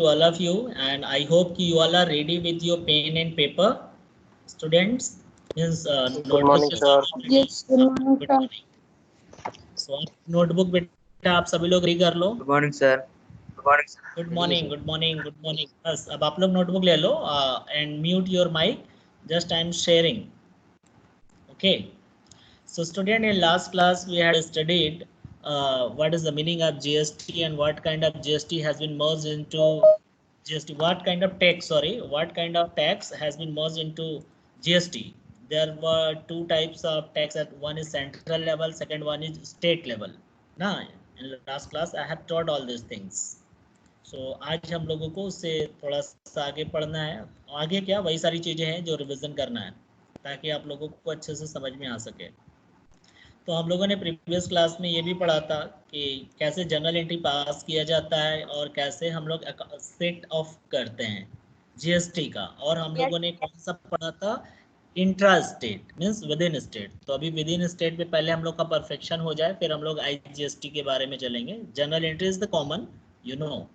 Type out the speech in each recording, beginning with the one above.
all of you, and I hope you all are ready with your pen and paper. Students, means Good notebook morning, के sir. साथ ready? Yes, good morning, Good sir. morning. So notebook बेटा आप सभी लोग ready कर लो. Good morning, sir. Good morning, good morning, good morning. बस अब आप लोग notebook ले लो and mute your mic. Just I am sharing. Okay. So student, in last class we had studied what is the meaning of GST and what kind of GST has been merged into GST. What kind of tax has been merged into GST? There were two types of tax. One is central level, second one is state level. Now, in last class I have taught all these things. So आज हम लोगों को उससे थोड़ा सा आगे पढ़ना है. आगे क्या वही सारी चीजें हैं जो रिवीजन करना है ताकि आप लोगों को अच्छे से समझ में आ सके. तो हम लोगों ने प्रीवियस क्लास में ये भी पढ़ा था कि कैसे जर्नल एंट्री पास किया जाता है और कैसे हम लोग सेट ऑफ करते हैं जीएसटी का. और हम लोगों ने कौन सा पढ़ा था? Intra state means with in state. तो अभी विद इन स्टेट में पहले हम लोग का परफेक्शन हो जाए, फिर हम लोग आईजीएसटी के बारे में चलेंगे. Journal entry is the common, you know.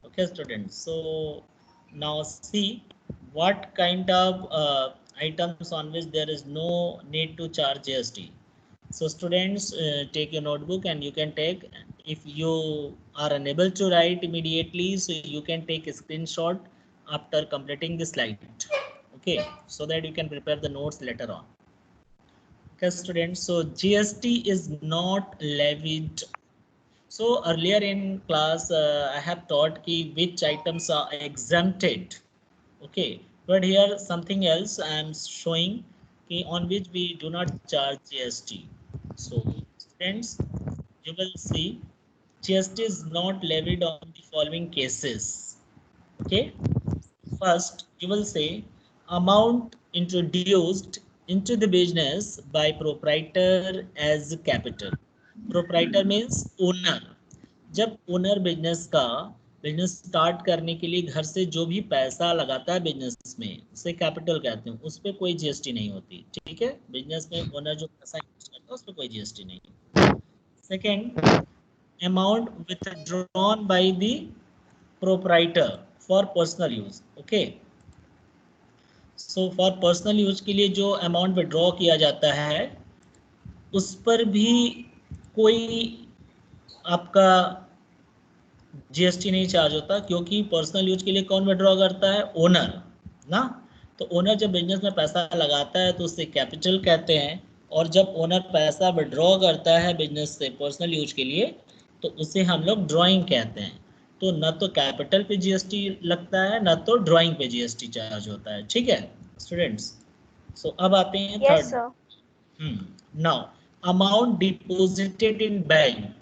Okay students, so now see what kind of items on which there is no need to charge GST. So students, take your notebook and you can take, if you are unable to write immediately, so you can take a screenshot after completing the slide. Okay, so that you can prepare the notes later on. Okay students, so GST is not levied. So earlier in class I have taught which items are exempted. Okay, but here something else I am showing on which we do not charge GST. So students, you will see GST is not levied on the following cases. Okay, first you will say amount introduced into the business by proprietor as capital. Proprietor means owner. जब owner business start करने के लिए घर से जो भी पैसा लगाता है बिजनेस में, उसे कैपिटल कहते हैं. उस पर कोई जीएसटी नहीं होती. ठीक है, बिजनेस में ओनर जो पैसा यूज करता है उस पर कोई जीएसटी नहीं. Second, amount withdrawn by the proprietor for personal use. Okay, so for personal use के लिए जो अमाउंट विड्रॉ किया जाता है उस पर भी कोई आपका जीएसटी नहीं चार्ज होता, क्योंकि पर्सनल यूज के लिए कौन विड्रॉ करता है? ओनर ना. तो ओनर जब बिजनेस में पैसा लगाता है तो उसे कैपिटल कहते हैं, और जब ओनर पैसा विड्रॉ करता है बिजनेस से पर्सनल यूज के लिए तो उसे हम लोग ड्राइंग कहते हैं. तो न तो कैपिटल पे जीएसटी लगता है न तो ड्राइंग पे जीएसटी चार्ज होता है. ठीक है स्टूडेंट्स, सो अब आते हैं third. Now amount deposited in bank.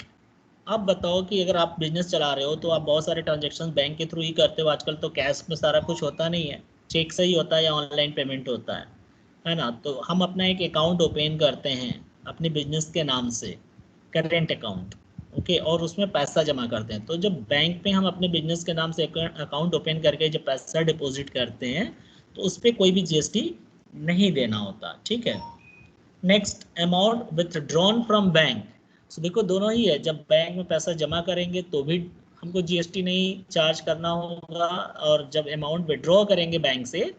अब बताओ कि अगर आप बिजनेस चला रहे हो तो आप बहुत सारे ट्रांजैक्शन बैंक के थ्रू ही करते हो. आजकल तो कैश में सारा कुछ होता नहीं है, चेक से ही होता है या ऑनलाइन पेमेंट होता है ना. तो हम अपना एक अकाउंट ओपन करते हैं अपने बिजनेस के नाम से, करेंट अकाउंट. ओके, और उसमें पैसा जमा करते हैं. तो जब बैंक में हम अपने बिजनेस के नाम से अकाउंट ओपन करके जब पैसा डिपॉजिट करते हैं तो उस पर कोई भी जीएसटी नहीं देना होता. ठीक है. Next, amount withdrawn from bank. So देखो दोनों ही है. जब बैंक में पैसा जमा करेंगे तो भी हमको जीएसटी नहीं चार्ज करना होगा, और जब अमाउंट विड्रॉ करेंगे बैंक से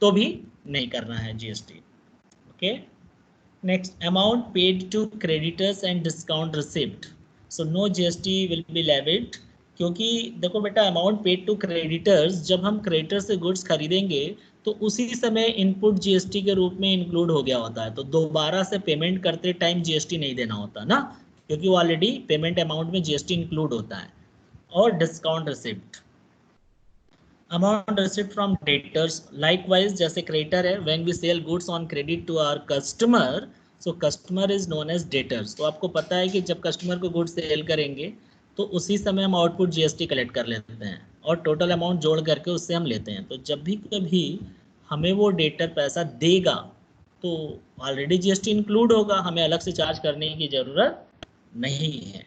तो भी नहीं करना है GST. Okay. Next, amount paid to creditors and discount receipt. So no GST will be levied. क्योंकि देखो बेटा, अमाउंट पेड टू क्रेडिटर्स, जब हम क्रेडिटर से गुड्स खरीदेंगे तो उसी समय इनपुट जीएसटी के रूप में इंक्लूड हो गया होता है. तो दोबारा से पेमेंट करते टाइम जीएसटी नहीं देना होता ना, क्योंकि वो ऑलरेडी पेमेंट अमाउंट में जीएसटी इंक्लूड होता है. और discount receipt, amount receipt from creditors. Likewise जैसे क्रेडिटर है, when we sell goods on credit to our customer, so customer is known as debtors. तो आपको पता है कि जब कस्टमर को गुड्स सेल करेंगे तो उसी समय हम आउटपुट जीएसटी कलेक्ट कर लेते हैं और टोटल अमाउंट जोड़ करके उससे हम लेते हैं. तो जब भी कभी हमें वो डेटर पैसा देगा तो ऑलरेडी जीएसटी इंक्लूड होगा, हमें अलग से चार्ज करने की जरूरत नहीं है.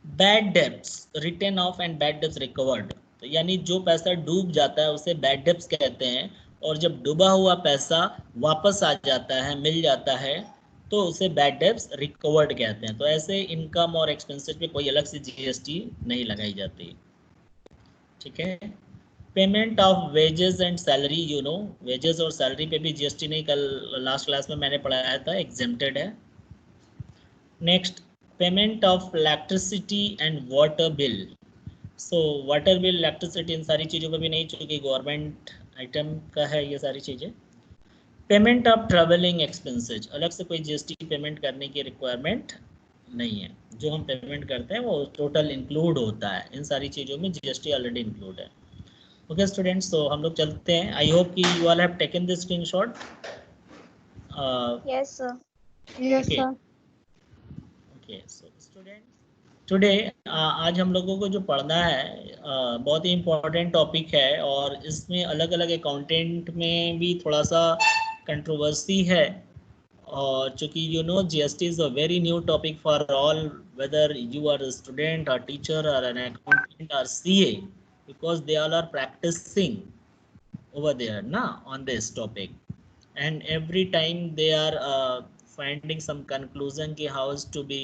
Bad debts return of and bad debts recovered. तो यानी जो पैसा डूब जाता है उसे बैड डेब्ट्स कहते हैं, और जब डूबा हुआ पैसा वापस आ जाता है, मिल जाता है, तो उसे बैड डेब्ट्स रिकवर्ड कहते हैं. तो ऐसे इनकम और एक्सपेंसेस पे कोई अलग से जीएसटी नहीं लगाई जाती. ठीक है। Payment of wages and salary, you know wages और सैलरी पे भी जीएसटी नहीं, कल लास्ट क्लास में मैंने पढ़ाया था, एग्जेम्प्टेड है। Next, payment of electricity and water bill. So water bill, electricity, इन सारी चीज़ों पे भी नहीं, चूँकि गवर्नमेंट आइटम का है ये सारी चीज़ें। पेमेंट ऑफ ट्रैवलिंग एक्सपेंसेज, अलग से कोई जीएसटी पेमेंट करने की रिक्वायरमेंट नहीं है, जो हम पेमेंट करते हैं वो टोटल इंक्लूड होता है, इन सारी चीज़ों में जीएसटी ऑलरेडी इंक्लूड है। ओके स्टूडेंट्स, तो हम लोग चलते हैं। आई होप कि you all have taken this screenshot. Yes, sir. Yes, okay sir. Okay, so students today आज हम लोगों को जो पढ़ना है बहुत ही इम्पोर्टेंट टॉपिक है, और इसमें अलग अलग अकाउंटेंट में भी थोड़ा सा कंट्रोवर्सी है। और चूँकि you know GST is a very new topic for all, whether you are a student और टीचर और एन अकाउंटेंट और CA, because they all are practising over there na on this topic, and every time they are finding some conclusion ki how is to be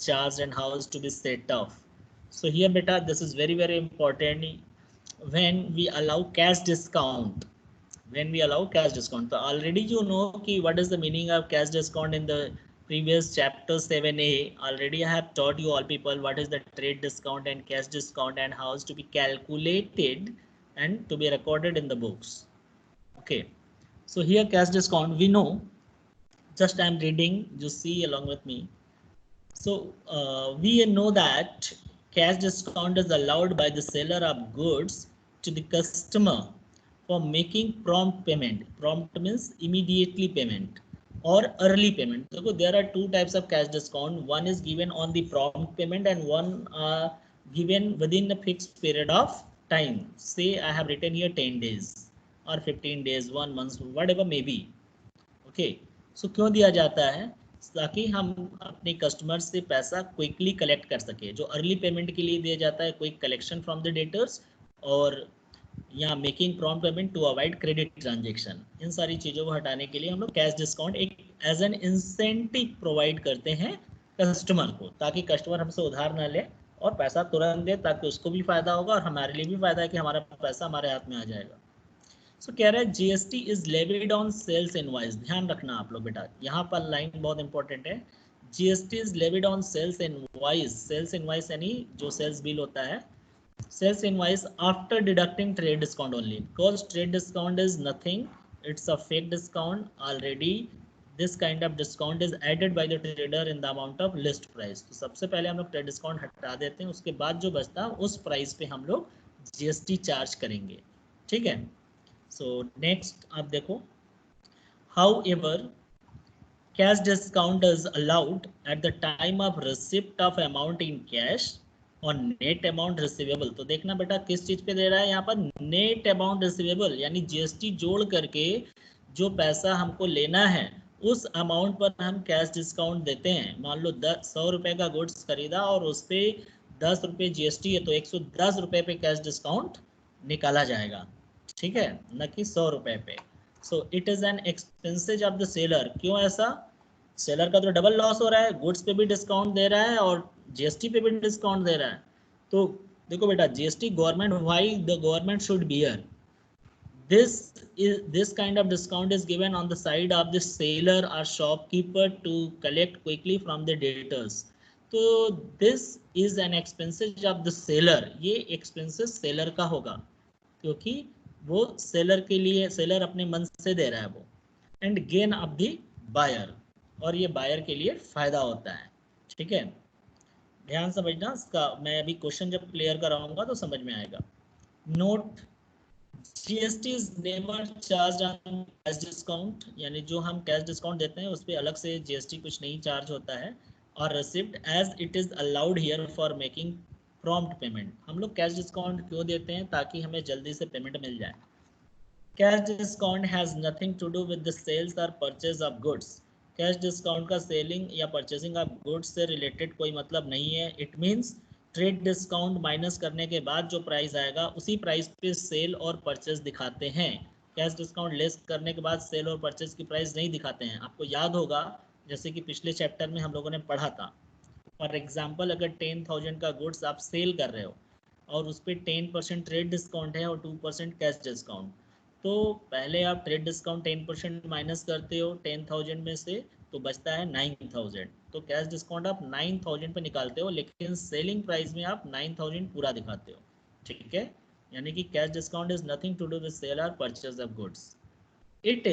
charged and how is to be set off. So here beta, this is very very important. When we allow cash discount, when we allow cash discount, so already you know ki what is the meaning of cash discount in the previous chapter 7a. Already I have taught you all people what is the trade discount and cash discount and how is to be calculated and to be recorded in the books. Okay, so here cash discount, we know, just I am reading, you see along with me. So we know that cash discount is allowed by the seller of goods to the customer for making prompt payment. Prompt means immediately payment or early payment. So there are two types of cash discount. One is given on the prompt payment and one given within a fixed period of time. Say I have written here 10 days or 15 days, 1 month, whatever may be. Okay, so क्यों दिया जाता है? ताकि हम अपने customer से पैसा quickly collect कर सके। जो अर्ली पेमेंट के लिए दिया जाता है, quick collection from the debtors, और या making prompt payment to avoid credit transaction, इन सारी चीज़ों को हटाने के लिए हम लोग कैश डिस्काउंट एक एज एन इंसेंटिव प्रोवाइड करते हैं कस्टमर को, ताकि कस्टमर हमसे उधार ना ले और पैसा तुरंत दे, ताकि उसको भी फायदा होगा और हमारे लिए भी फायदा है कि हमारा पैसा हमारे हाथ में आ जाएगा। सो कह रहा है GST is levied on sales invoice. ध्यान रखना आप लोग बेटा, यहाँ पर लाइन बहुत इंपॉर्टेंट है। GST is levied on sales invoice. Sales invoice यानी जो सेल्स बिल होता है, sales invoice after deducting trade discount only, because trade discount is nothing, it's a fake discount. Already this kind of discount is added by the trader in the amount of list price. तो सबसे पहले हम लोग trade discount हटा देते हैं, उसके बाद जो बचता है उस प्राइस पे हम लोग जीएसटी चार्ज करेंगे। ठीक है, सो नेक्स्ट आप देखो, however cash discount is allowed at the time of receipt of amount in cash और नेट अमाउंट रिसीवेबल। तो देखना बेटा किस चीज पे दे रहा है यहाँ पर, नेट अमाउंट रिसीवेबल, यानी जीएसटी जोड़ करके जो पैसा हमको लेना है उस अमाउंट पर हम कैश डिस्काउंट देते हैं। मान लो 100 रुपए का गुड्स खरीदा और उस पर 10 रुपये जीएसटी है, तो 110 रुपये पे कैश डिस्काउंट निकाला जाएगा। ठीक है, न कि 100 रुपये पे। सो it is an expenses of the seller. क्यों ऐसा? सेलर का तो डबल लॉस हो रहा है, गुड्स पे भी डिस्काउंट दे रहा है और जीएसटी पे भी डिस्काउंट दे रहा है। तो देखो बेटा, GST government, why the government should bear this kind of discount is given on the side of the seller or shopkeeper to collect quickly from the debtors. तो this is an expenses of the seller, ये expenses seller का होगा, क्योंकि वो seller के लिए, seller अपने मन से दे रहा है वो, and gain of the buyer, और ये बायर के लिए फायदा होता है। ठीक है, ध्यान समझना इसका, मैं अभी क्वेश्चन जब क्लियर कराऊंगा तो समझ में आएगा। Note, GST is never charge on cash discount, यानी जो हम कैश डिस्काउंट देते हैं उस पर अलग से जीएसटी कुछ नहीं चार्ज होता है, और receipt as it is allowed here for making prompt payment. हम लोग कैश डिस्काउंट क्यों देते हैं? ताकि हमें जल्दी से पेमेंट मिल जाए। Cash discount has nothing to do with the sales और purchase of goods. Cash discount का सेलिंग या परचेजिंग ऑफ गुड्स से रिलेटेड कोई मतलब नहीं है। It means trade discount minus करने के बाद जो प्राइस आएगा उसी प्राइस पे सेल और परचेज दिखाते हैं। कैश डिस्काउंट लेस करने के बाद सेल और परचेज की प्राइस नहीं दिखाते हैं। आपको याद होगा, जैसे कि पिछले चैप्टर में हम लोगों ने पढ़ा था, फॉर एग्जाम्पल अगर 10,000 का गुड्स आप सेल कर रहे हो और उस पर 10% ट्रेड डिस्काउंट है और 2% कैश डिस्काउंट। तो पहले आप ट्रेड डिस्काउंट 10% माइनस करते हो 10,000 में से, तो बचता है 9,000। तो कैश डिस्काउंट आप 9,000 पे निकालते हो, लेकिन सेलिंग प्राइस में आप 9,000 पूरा दिखाते हो। ठीक है, यानी कि cash discount is nothing to do with sale और purchase of goods. It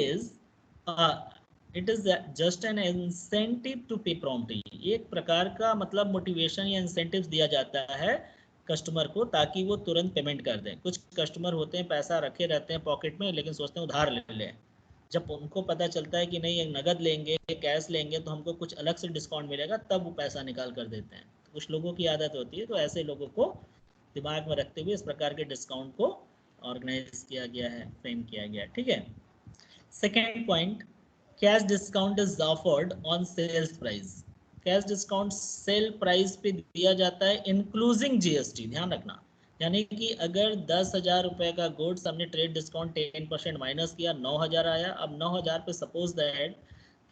is just an incentive to pay promptly. एक प्रकार का मतलब मोटिवेशन या इंसेंटिव दिया जाता है कस्टमर को, ताकि वो तुरंत पेमेंट कर दें। कुछ कस्टमर होते हैं पैसा रखे रहते हैं पॉकेट में, लेकिन सोचते हैं उधार ले लें। जब उनको पता चलता है कि नहीं नगद लेंगे कैश लेंगे तो हमको कुछ अलग से डिस्काउंट मिलेगा, तब वो पैसा निकाल कर देते हैं। तो कुछ लोगों की आदत होती है, तो ऐसे लोगों को दिमाग में रखते हुए इस प्रकार के डिस्काउंट को ऑर्गेनाइज किया गया है, फ्रेम किया गया है। ठीक है, second point, cash discount is offered on sales price. Cash discount sale price पे दिया जाता है इंक्लूजिंग जीएसटी। ध्यान रखना, यानी कि अगर 10,000 रुपए का गुड्स हमने ट्रेड डिस्काउंट 10% माइनस किया, 9,000 आया। अब 9,000 पे सपोज दैट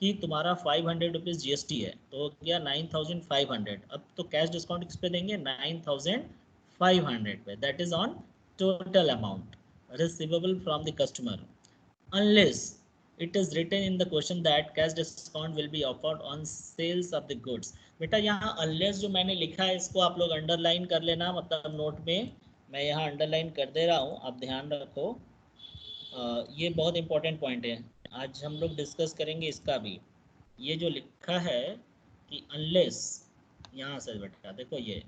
कि तुम्हारा 500 रुपीज़ जीएसटी है, तो हो गया 9,500। अब तो कैश डिस्काउंट किस पे देंगे, 9,500 पे। That is on total amount receivable from the customer, unless it is written in the question that cash discount will be offered on sales of the goods। बेटा यहाँ unless जो मैंने लिखा है इसको आप लोग अंडरलाइन कर लेना, मतलब नोट में मैं यहाँ अंडरलाइन कर दे रहा हूँ, आप ध्यान रखो। ये बहुत इंपॉर्टेंट पॉइंट है, आज हम लोग डिस्कस करेंगे इसका भी। ये जो लिखा है कि unless, यहाँ से बेटा देखो ये,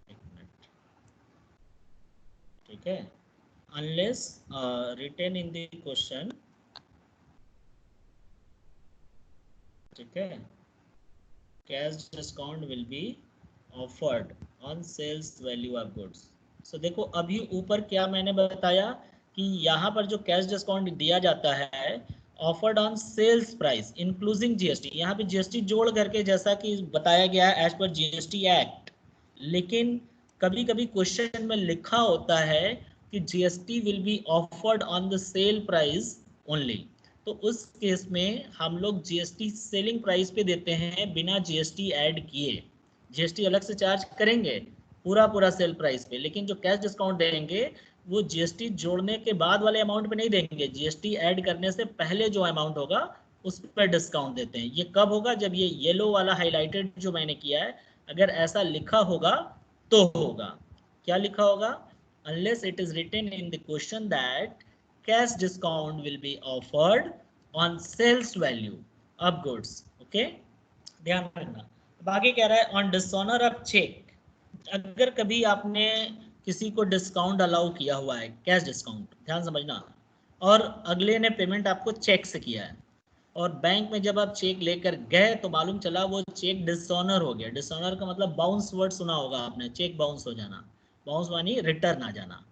एक मिनट, ठीक है, unless written in the question, ठीक है, cash discount will be offered on sales value of goods. So देखो अभी ऊपर क्या मैंने बताया कि यहाँ पर जो कैश डिस्काउंट दिया जाता है offered on sales price including GST. यहाँ पे जीएसटी जोड़ करके जैसा कि बताया गया है एज पर जीएसटी एक्ट, लेकिन कभी कभी क्वेश्चन में लिखा होता है कि GST will be offered on the sale price only. तो उस केस में हम लोग जीएसटी सेलिंग प्राइस पे देते हैं बिना जीएसटी ऐड किए। जीएसटी अलग से चार्ज करेंगे पूरा सेल प्राइस पे, लेकिन जो कैश डिस्काउंट देंगे वो जीएसटी जोड़ने के बाद वाले अमाउंट पे नहीं देंगे, जीएसटी ऐड करने से पहले जो अमाउंट होगा उस पर डिस्काउंट देते हैं। ये कब होगा, जब ये येलो वाला हाईलाइटेड जो मैंने किया है अगर ऐसा लिखा होगा तो होगा। क्या लिखा होगा, unless it is written in the question that cash discount will be offered on sales value of goods। Okay, ध्यान रखना। अब आगे कह रहा है ऑन डिसऑनर ऑफ चेक। अगर कभी आपने किसी को डिस्काउंट अलाउ किया हुआ है, कैश डिस्काउंट, ध्यान समझना, और अगले ने पेमेंट आपको चेक से किया है, और बैंक में जब आप चेक लेकर गए तो मालूम चला वो चेक डिसऑनर हो गया। डिसऑनर का मतलब बाउंस वर्ड सुना होगा आपने, चेक बाउंस हो जाना, बाउंस मानी रिटर्न आ जाना।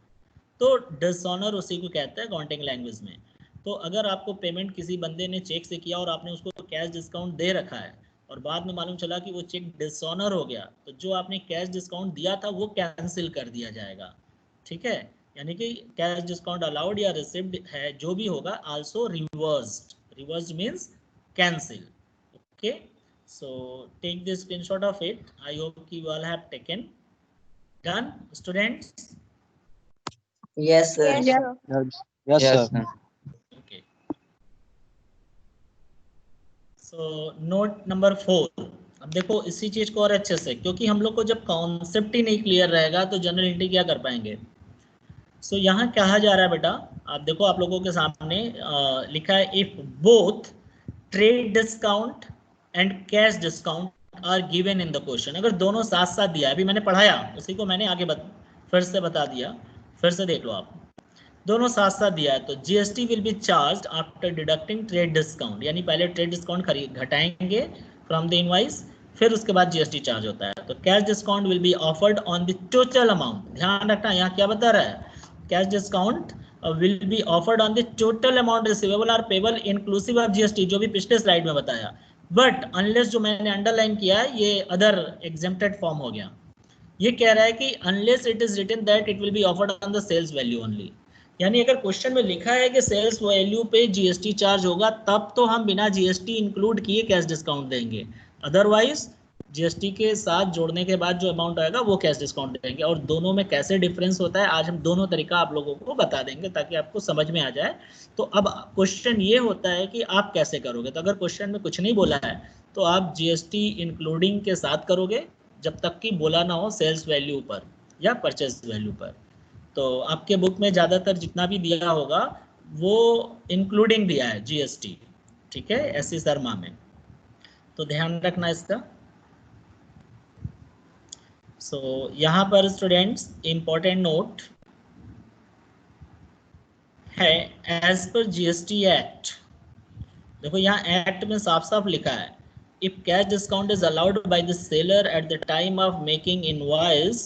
तो डिसऑनर उसी को कहते हैं अकाउंटिंग लैंग्वेज में। तो अगर आपको पेमेंट किसी बंदे ने चेक से किया और आपने उसको कैश डिस्काउंट दे रखा है और बाद में मालूम चला कि वो चेक डिसऑनर हो गया, तो जो आपने कैश डिस्काउंट दिया था वो कैंसिल कर दिया जाएगा। ठीक है, यानी कि कैश डिस्काउंट अलाउड या रिसीव्ड है जो भी होगा, also reversed. Reversed means cancel. Okay, so take the screenshot of it. I hope you all have taken. Done, students? Yes, sir. Yes, sir. Yes, sir. Okay. So note number 4। अब देखो इसी चीज को और अच्छे से, क्योंकि हम लोग को जब कॉन्सेप्ट ही नहीं क्लियर रहेगा तो जनरल एंट्री क्या कर पाएंगे। सो यहाँ कहा जा रहा है बेटा, आप देखो आप लोगों के सामने लिखा है if both trade discount and cash discount are given in the question. अगर दोनों साथ साथ दिया है, अभी मैंने पढ़ाया उसी को मैंने आगे फिर से बता दिया, फिर से देख लो आप, दोनों साथ साथ दिया है तो GST will B charge after deducting trade discount, यानी पहले ट्रेड डिस्काउंट घटाएंगे फ्रॉम द इनवाइस, फिर उसके बाद जीएसटी चार्ज होता है। तो cash discount will be offered on the total amount. ध्यान रखना यहाँ क्या बता रहा है, cash discount will be offered on the total amount receivable और पेबल इंक्लूसिव ऑफ जीएसटी, जो भी पिछले स्लाइड में बताया। बट अनलेस जो मैंने अंडरलाइन किया है ये अदर एग्जेम्प्टेड फॉर्म हो गया। ये कह रहा है कि unless it is written that it will be offered on the sales value only, यानी अगर क्वेश्चन में लिखा है कि सेल्स वैल्यू पे जीएसटी चार्ज होगा तब तो हम बिना जीएसटी इंक्लूड किए कैश डिस्काउंट देंगे, अदरवाइज जीएसटी के साथ जोड़ने के बाद जो अमाउंट आएगा वो कैश डिस्काउंट देंगे, और दोनों में कैसे डिफरेंस होता है आज हम दोनों तरीका आप लोगों को बता देंगे ताकि आपको समझ में आ जाए। तो अब क्वेश्चन ये होता है कि आप कैसे करोगे। तो अगर क्वेश्चन में कुछ नहीं बोला है तो आप जीएसटी इंक्लूडिंग के साथ करोगे जब तक कि बोला ना हो सेल्स वैल्यू पर या परचेज वैल्यू पर। तो आपके बुक में ज़्यादातर जितना भी दिया होगा वो इंक्लूडिंग दिया है जीएसटी, ठीक है, एससी शर्मा में, तो ध्यान रखना इसका। सो यहाँ पर स्टूडेंट्स इम्पोर्टेंट नोट है, एज पर जीएसटी एक्ट। देखो यहाँ एक्ट में साफ साफ लिखा है, if cash discount is allowed by the seller at the time of making invoice,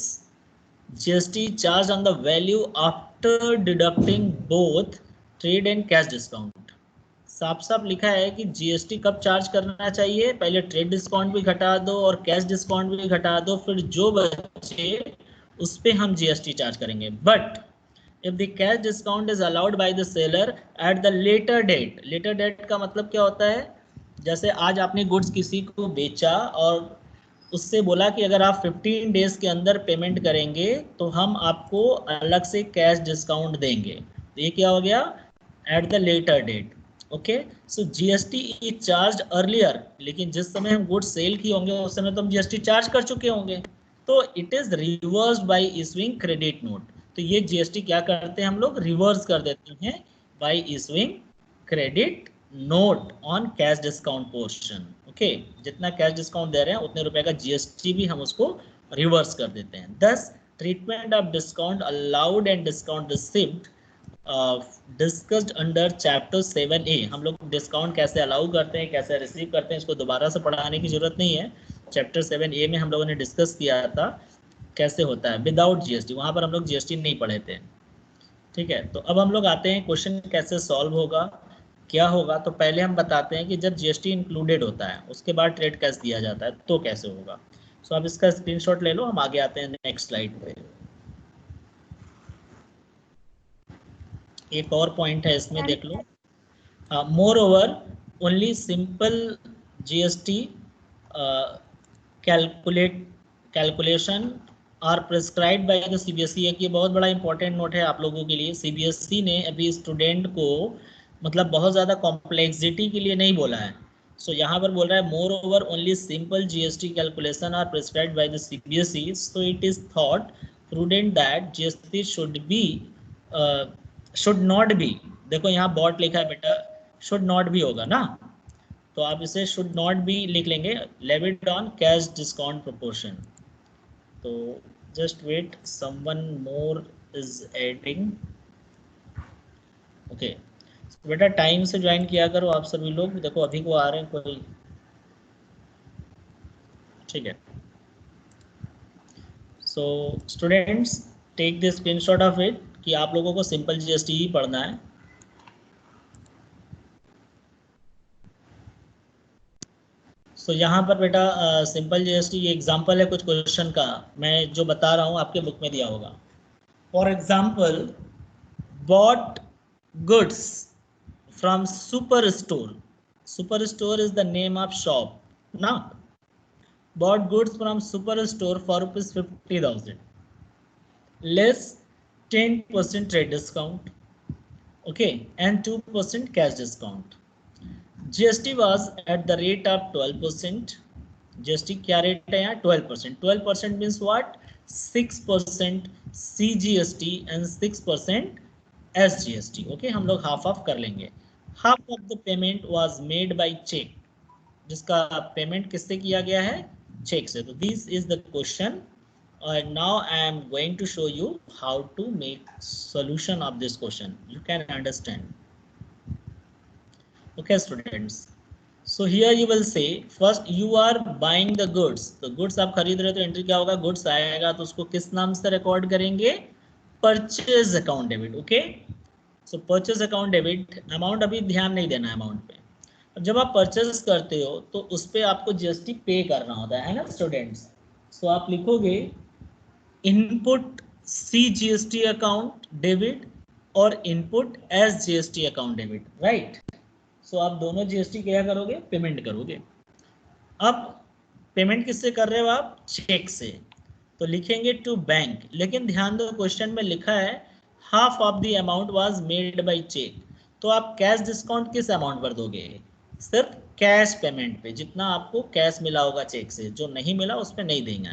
GST charged on the value after deducting both trade and cash discount। साफ साफ लिखा है कि GST कब चार्ज करना चाहिए, पहले ट्रेड डिस्काउंट भी घटा दो और कैश डिस्काउंट भी घटा दो, फिर जो बचे उस पे हम GST चार्ज करेंगे। But if the cash discount is allowed by the seller at the later date, later date का मतलब क्या होता है, जैसे आज आपने गुड्स किसी को बेचा और उससे बोला कि अगर आप 15 डेज के अंदर पेमेंट करेंगे तो हम आपको अलग से कैश डिस्काउंट देंगे। तो ये क्या हो गया, at the later date. Okay, so GST is charge earlier, लेकिन जिस समय हम गुड्स सेल किए होंगे उस समय तो हम जीएसटी चार्ज कर चुके होंगे, तो it is reversed bye issuing credit note. तो ये जीएसटी क्या करते हैं हम लोग, रिवर्स कर देते हैं bye issuing credit note on cash discount portion. Okay, जितना कैश डिस्काउंट दे रहे हैं उतने रुपए का जीएसटी भी हम उसको रिवर्स कर देते हैं। 10 treatment of discount allowed and discount received discussed under chapter 7A। हम लोग डिस्काउंट कैसे अलाउ करते हैं, कैसे रिसीव करते हैं, इसको दोबारा से पढ़ाने की जरूरत नहीं है। चैप्टर 7A में हम लोगों ने डिस्कस किया था कैसे होता है विदाउट जीएसटी, वहां पर हम लोग जीएसटी नहीं पढ़े थे, ठीक है। तो अब हम लोग आते हैं क्वेश्चन कैसे सॉल्व होगा, क्या होगा। तो पहले हम बताते हैं कि जब जीएसटी इंक्लूडेड होता है उसके बाद ट्रेड कैश दिया जाता है तो कैसे होगा। सो आप इसका स्क्रीनशॉट ले लो, हम आगे आते हैं नेक्स्ट स्लाइड पे। एक और पॉइंट है इसमें देख लो, moreover only simple GST calculation are prescribe by the CBSE. एक ये बहुत बड़ा इंपॉर्टेंट नोट है आप लोगों के लिए, सीबीएसई ने अभी स्टूडेंट को मतलब बहुत ज़्यादा कॉम्प्लेक्सिटी के लिए नहीं बोला है। सो यहाँ पर बोल रहा है moreover only simple GST calculation are prescribed by the CBSE, so it is thought prudent that GST should not be, देखो यहाँ बॉट लिखा है बेटा, शुड नॉट भी होगा ना, तो आप इसे शुड नॉट भी लिख लेंगे, levied on cash discount proportion. तो just wait, someone more is adding. Okay बेटा टाइम से ज्वाइन किया करो आप सभी लोग, देखो अभी को आ रहे हैं कोई, ठीक है। So students take the screenshot of it कि आप लोगों को सिंपल जीएसटी ही पढ़ना है। तो यहाँ पर बेटा सिंपल जीएसटी ये एग्जांपल है कुछ क्वेश्चन का, मैं जो बता रहा हूँ आपके बुक में दिया होगा। For example, bought goods from super store, super store is the name of shop ना, bought goods from superstore for ₹50,000 less 10% trade discount, okay, and 2% cash discount. GST was at the rate of 12%. GST क्या rate है यहाँ 12%। 12% means what? 6% CGST and 6% SGST. Okay, हम लोग half of कर लेंगे। Half of the payment was made by check, जिसका payment किससे किया गया है, चेक से। तो this is the question and now I am going to show you how to make solution of this question, you can understand. Okay students, so here you will say first you are buying the goods, तो goods आप खरीद रहे हो तो entry क्या होगा, goods आएगा तो उसको किस नाम से रिकॉर्ड करेंगे, परचेज अकाउंट डेबिट। ओके, सो परचेज अकाउंट डेबिट, अमाउंट अभी ध्यान नहीं देना है अमाउंट पे। जब आप परचेज करते हो तो उस पर आपको जीएसटी पे करना होता है ना स्टूडेंट्स। सो आप लिखोगे input C GST account debit और input S GST account debit, right. So आप दोनों जीएसटी क्या करोगे, पेमेंट करोगे। अब पेमेंट किससे कर रहे हो आप? चेक से, तो लिखेंगे टू बैंक। लेकिन ध्यान दो क्वेश्चन में लिखा है half of the amount was made by cheque, तो आप कैश डिस्काउंट किस अमाउंट पर दोगे? सिर्फ कैश पेमेंट पे, जितना आपको कैश मिला होगा चेक से, जो नहीं मिला उस पर नहीं देंगे।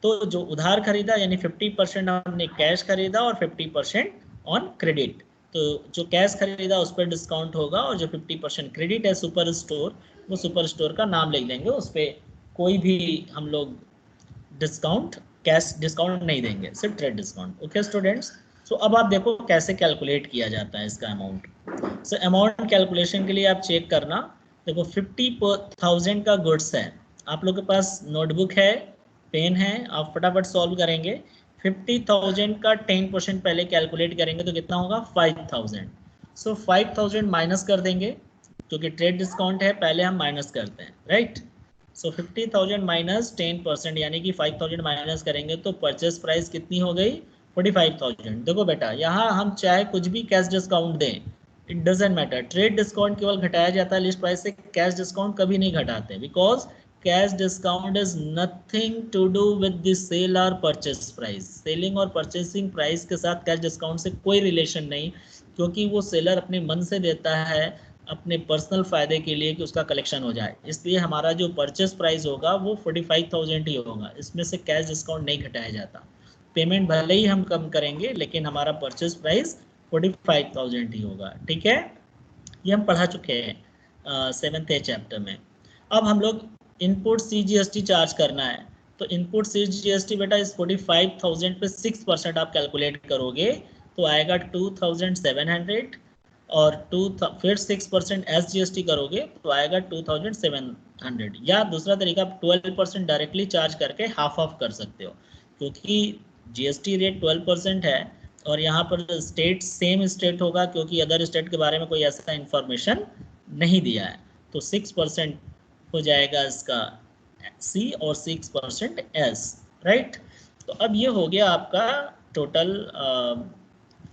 तो जो उधार खरीदा यानी 50% हमने कैश खरीदा और 50% ऑन क्रेडिट, तो जो कैश खरीदा उस पर डिस्काउंट होगा और जो 50% क्रेडिट है सुपर स्टोर, वो सुपर स्टोर का नाम लिख देंगे, उस पर कोई भी हम लोग डिस्काउंट कैश डिस्काउंट नहीं देंगे, सिर्फ ट्रेड डिस्काउंट। ओके स्टूडेंट्स, सो अब आप देखो कैसे कैलकुलेट किया जाता है इसका अमाउंट। सो अमाउंट कैलकुलेशन के लिए आप चेक करना, देखो 50,000 का गुड्स है, आप लोग के पास नोटबुक है, पेन है, आप फटाफट सॉल्व करेंगे। 50,000 का 10% पहले कैलकुलेट करेंगे तो कितना होगा? 5,000। सो 5,000 माइनस कर देंगे, क्योंकि ट्रेड डिस्काउंट है, पहले हम माइनस करते हैं, राइट। सो 50,000 माइनस 10%, यानी कि 5,000 माइनस करेंगे तो परचेस प्राइस कितनी हो गई? 45,000। देखो बेटा, यहाँ हम चाहे कुछ भी कैश डिस्काउंट दें, it doesn't matter, trade discount केवल घटाया जाता है लिस्ट प्राइस से, कैश डिस्काउंट कभी नहीं घटाते, because cash discount is nothing to do with the sale और परचेस प्राइस। सेलिंग और परचेसिंग प्राइस के साथ कैश डिस्काउंट से कोई रिलेशन नहीं, क्योंकि वो सेलर अपने मन से देता है अपने पर्सनल फ़ायदे के लिए कि उसका कलेक्शन हो जाए, इसलिए हमारा जो परचेस प्राइस होगा वो 45,000 ही होगा, इसमें से कैश डिस्काउंट नहीं घटाया जाता। पेमेंट भले ही हम कम करेंगे लेकिन हमारा परचेस प्राइस 45,000 ही होगा, ठीक है। ये हम पढ़ा चुके हैं 7th चैप्टर में। अब हम लोग इनपुट CGST चार्ज करना है, तो इनपुट CGST बेटा इस 45,000 पे 6% आप कैलकुलेट करोगे तो आएगा 2,700, और फिर 6% SGST करोगे तो आएगा 2,700, या दूसरा तरीका आप 12% डायरेक्टली चार्ज करके हाफ ऑफ कर सकते हो, क्योंकि GST रेट 12% है और यहाँ पर स्टेट सेम स्टेट होगा, क्योंकि अदर स्टेट के बारे में कोई ऐसा इंफॉर्मेशन नहीं दिया है, तो 6% हो जाएगा इसका C और 6% S, राइट। तो अब ये हो गया आपका टोटल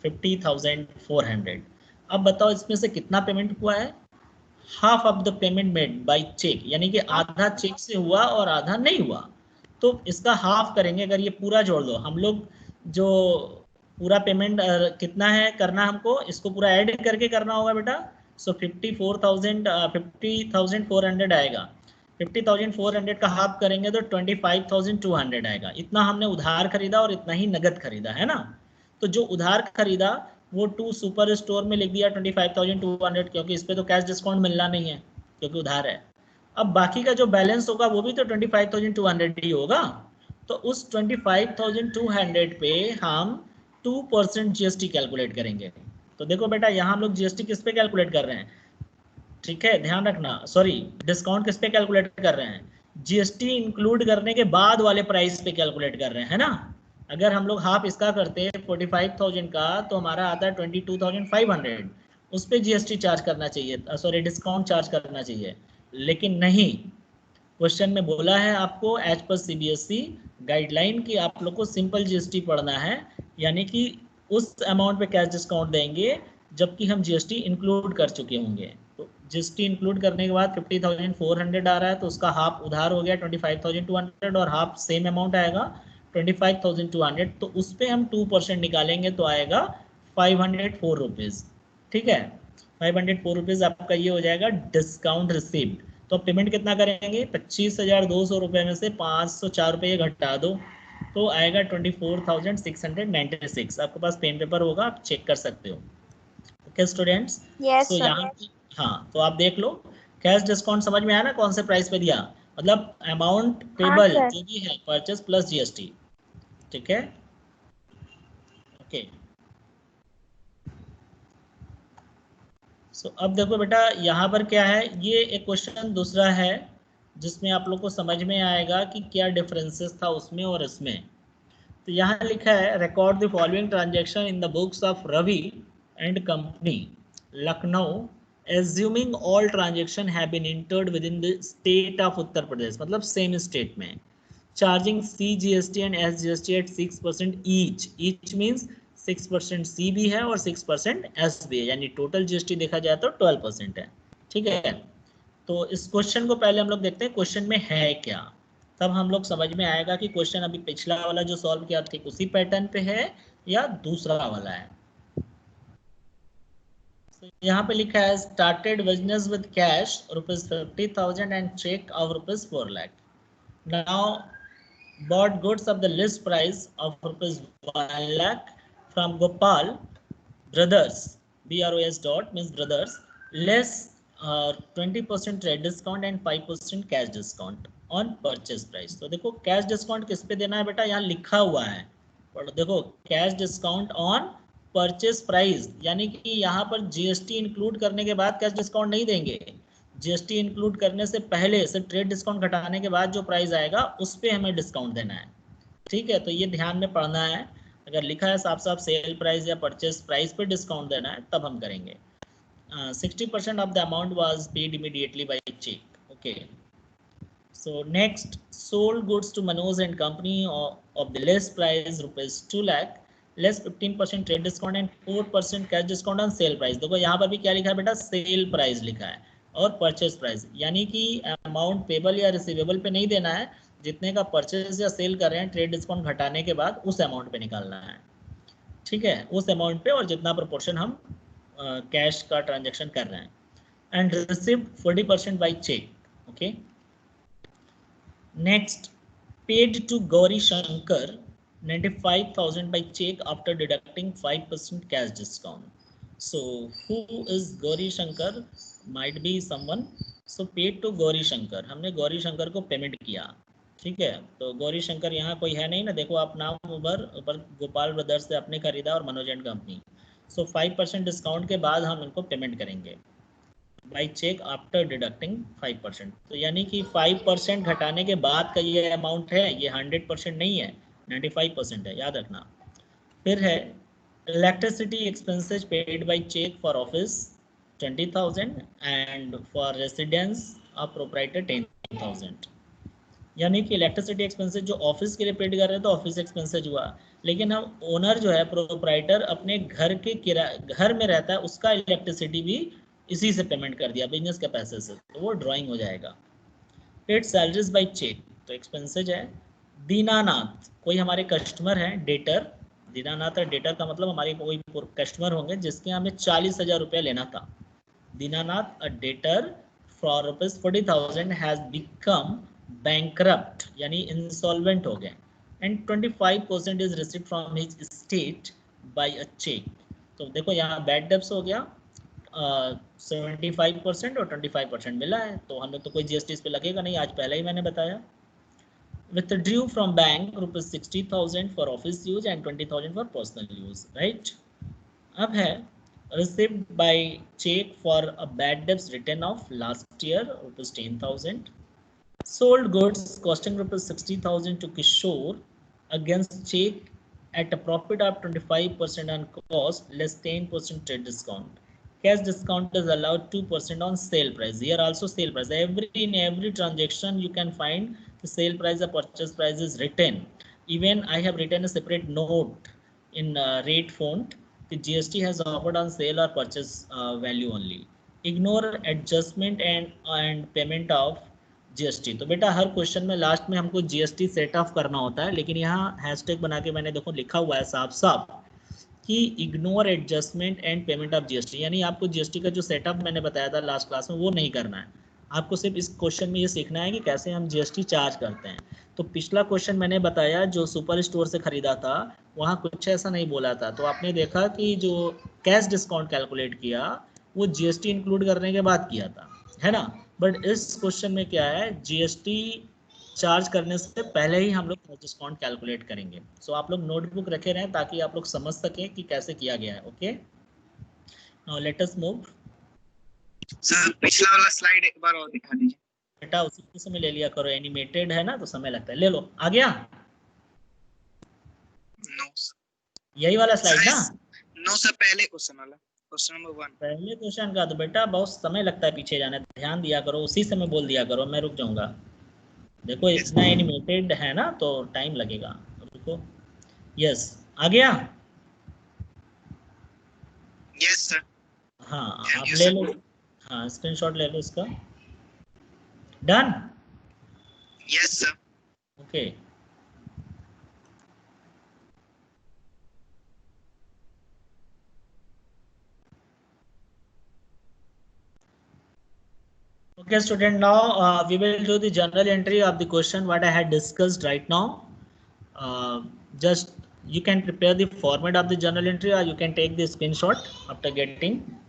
50,400। अब बताओ इसमें से कितना पेमेंट हुआ है? Half of the payment made by cheque, यानी कि आधा चेक से हुआ और आधा नहीं हुआ, तो इसका हाफ करेंगे। अगर ये पूरा जोड़ दो हम लोग, जो पूरा पेमेंट कितना है करना हमको, इसको पूरा ऐड करके करना होगा बेटा। सो 50,400 आएगा, 50,400 का हाफ करेंगे तो 25,200 आएगा। इतना हमने उधार खरीदा और इतना ही नगद खरीदा है ना, तो जो उधार खरीदा वो टू सुपर स्टोर में लिख दिया 25,200, क्योंकि इस पर तो कैश डिस्काउंट मिलना नहीं है क्योंकि उधार है। अब बाकी का जो बैलेंस होगा वो भी तो 25,200 ही होगा, तो उस 25,200 पे हम 2% GST कैलकुलेट करेंगे। तो देखो बेटा, यहाँ हम लोग GST किस पे कैलकुलेट कर रहे हैं, ठीक है, ध्यान रखना, सॉरी डिस्काउंट किस पे कैलकुलेट कर रहे हैं? GST इंक्लूड करने के बाद वाले प्राइस पे कैलकुलेट कर रहे हैं, है ना। अगर हम लोग हाफ इसका करते 45,000 का तो हमारा आता है 22,500, उस पर GST चार्ज करना चाहिए, सॉरी डिस्काउंट चार्ज करना चाहिए, लेकिन नहीं। क्वेश्चन में बोला है आपको एज पर CBSE गाइडलाइन कि आप लोग को सिंपल GST पढ़ना है, यानी कि उस अमाउंट पे कैश डिस्काउंट देंगे जबकि हम GST इंक्लूड कर चुके होंगे। तो GST इंक्लूड करने के बाद 50,400 आ रहा है, तो उसका हाफ उधार हो गया 25,200 और हाफ सेम अमाउंट आएगा 25,200, तो उस पर हम 2% निकालेंगे तो आएगा 504 रुपीज़, ठीक है। 504 रुपीज़ आपका ये हो जाएगा डिस्काउंट रिसीव्ड। तो पेमेंट कितना करेंगे? 25,200 रुपये में से 504 रुपये घटा दो तो आएगा 24,696। आपके पास पेन पेपर होगा, आप चेक कर सकते हो। ओके स्टूडेंट्स, सो यहाँ हाँ, तो आप देख लो कैश डिस्काउंट समझ में आया ना, कौन से प्राइस पे दिया, मतलब अमाउंट पेबल जो भी है परचेस प्लस GST, ठीक है। ओके, सो अब देखो बेटा यहाँ पर क्या है, ये एक क्वेश्चन दूसरा है जिसमें आप लोग को समझ में आएगा कि क्या डिफरेंसेस था उसमें और इसमें। तो यहाँ लिखा है record the following transaction in the books of Ravi and company Lucknow assuming all transaction have been entered within the state of Uttar Pradesh, मतलब सेम स्टेट में, charging CGST and SGST at 6% each means 6% C भी है और 6% S भी है, यानी total GST देखा जाए तो 12% है, ठीक है। तो इस क्वेश्चन को पहले हम लोग देखते हैं क्वेश्चन में है क्या। तब हम लोग समझ में आएगा कि क्वेश्चन अभी पिछला वाला जो सॉल्व किया ठीक उसी पैटर्न पे है या दूसरा वाला है। तो यहाँ पे लिखा है started business with cash ₹50,000 and cheque of ₹4 lakh. Now bought goods of the list price of ₹1 lakh from Gopal brothers, BROS dot means brothers, less 20% trade discount and 5% cash discount on purchase price। तो देखो cash discount किस पे देना है बेटा, यहाँ लिखा हुआ है, और देखो cash discount on purchase price, यानी कि यहाँ पर जीएसटी इंक्लूड करने के बाद कैश डिस्काउंट नहीं देंगे, जीएसटी इंक्लूड करने से पहले से ट्रेड डिस्काउंट घटाने के बाद जो प्राइस आएगा उस पे हमें डिस्काउंट देना है। ठीक है, तो ये ध्यान में पढ़ना है। अगर लिखा है साफ साफ सेल प्राइस या परचेस प्राइस पे डिस्काउंट देना है तब हम करेंगे। 60% of the amount was paid immediately by cheque. Okay, so next sold goods to Manoj and company of the list price ₹2 lakh less 15% trade discount and 4% cash discount on sale price. देखो यहाँ पर भी क्या लिखा है बेटा, सेल प्राइस लिखा है और परचेज प्राइस, यानी कि अमाउंट पेबल या रिसीवेबल पे नहीं देना है, जितने का परचेज या सेल कर रहे हैं ट्रेड डिस्काउंट घटाने के बाद उस अमाउंट पे निकालना है। ठीक है, उस अमाउंट पे और जितना प्रोपोर्शन हम कैश का ट्रांजेक्शन कर रहे हैं। And received 40% by cheque. Okay, next paid to Gauri Shankar 95,000 by check after deducting 5% cash discount. So who is Gauri Shankar? Might be someone. So paid to Gauri Shankar, हमने गौरी शंकर को पेमेंट किया। ठीक है, तो गौरी शंकर यहाँ कोई है नहीं ना, देखो आप नाम ऊपर गोपाल ब्रदर्स से आपने खरीदा और Manoj and company. So 5% discount के बाद हम इनको पेमेंट करेंगे बाई चेक आफ्टर डिडक्टिंग 5%। तो यानी कि 5% घटाने के बाद का ये अमाउंट है, ये 100% नहीं है, 95% है, याद रखना। फिर है electricity expenses paid by cheque for office 20,000 and for residence of proprietor 10,000। यानी कि इलेक्ट्रिसिटी एक्सपेंसेस जो ऑफिस के लिए पेड कर रहे हैं तो ऑफिस एक्सपेंसेस हुआ, लेकिन हम ओनर जो है प्रोप्राइटर अपने घर के घर में रहता है उसका इलेक्ट्रिसिटी भी इसी से पेमेंट कर दिया बिजनेस के पैसे से, तो वो ड्राइंग हो जाएगा। पेड सैलरीज बाय चेक तो एक्सपेंसेज है। दीनानाथ कोई हमारे कस्टमर हैं, डेटर, दीनानाथ है डेटर का मतलब हमारे कोई कस्टमर होंगे जिसके हमें 40,000 रुपया लेना था। Dinanath a debtor for ₹40,000 has become bankrupt, यानी इंसॉल्वेंट हो गए, and 25% is received from his estate by a cheque. तो देखो यहाँ बैड डेब्ट्स हो गया 75% और 25% मिला है, तो हमें तो कोई जीएसटी इस पे लगेगा नहीं, आज पहले ही मैंने बताया। withdrew from bank ₹60,000 for office use and 20,000 for personal use, right? अब है received by check for a bad debts written off last year ₹10,000. Sold goods costing ₹60,000 to Kishore against check at a profit of 25% on cost less 10% trade discount. Cash discount is allowed 2% on sale price. Here also sale price. In every transaction you can find the sale price or purchase price is written. Even I have written a separate note in rate font. The GST has offered on sale or purchase value only. Ignore adjustment and payment of GST। तो बेटा हर question में last में हमको GST set of करना होता है, लेकिन यहाँ हैशटैग बना के मैंने देखो लिखा हुआ है साफ साफ कि ignore adjustment and payment of GST, यानी आपको जीएसटी का जो सेटअप मैंने बताया था लास्ट क्लास में वो नहीं करना है, आपको सिर्फ इस क्वेश्चन में ये सीखना है कि कैसे हम जीएसटी चार्ज करते हैं। तो पिछला क्वेश्चन मैंने बताया जो सुपर स्टोर से खरीदा था वहाँ कुछ ऐसा नहीं बोला था, तो आपने देखा कि जो कैश डिस्काउंट कैलकुलेट किया वो जीएसटी इंक्लूड करने के बाद किया था, है ना। बट इस क्वेश्चन में क्या है, जीएसटी चार्ज करने से पहले ही हम लोग डिस्काउंट कैलकुलेट करेंगे। सो आप लोग नोटबुक रखे रहें ताकि आप लोग समझ सकें कि कैसे किया गया है। Okay, now let us move. Sir पिछला वाला स्लाइड एक बार और दिखा दीजिए। बेटा उसी समय ले लिया करो, एनिमेटेड है ना तो समय लगता है, ले लो। आ गया? नो सर, यही वाला स्लाइड ना? नो सर, पहले क्वेश्चन वाला, क्वेश्चन नंबर 1। पहले क्वेश्चन का तो बेटा बहुत समय लगता है पीछे जाने, ध्यान दिया करो, उसी समय बोल दिया करो, मैं रुक जाऊंगा। देखो इतना एनिमेटेड है ना तो टाइम लगेगा, रुको। यस, आ गया? Yes sir. हाँ आप ले लो, हाँ स्क्रीनशॉट ले लो इसका। Done? Yes sir. Okay Okay, student. Now we will do the journal entry of the question what I had discussed right now. Just you can prepare the format of the journal entry, or you can take the screenshot after getting.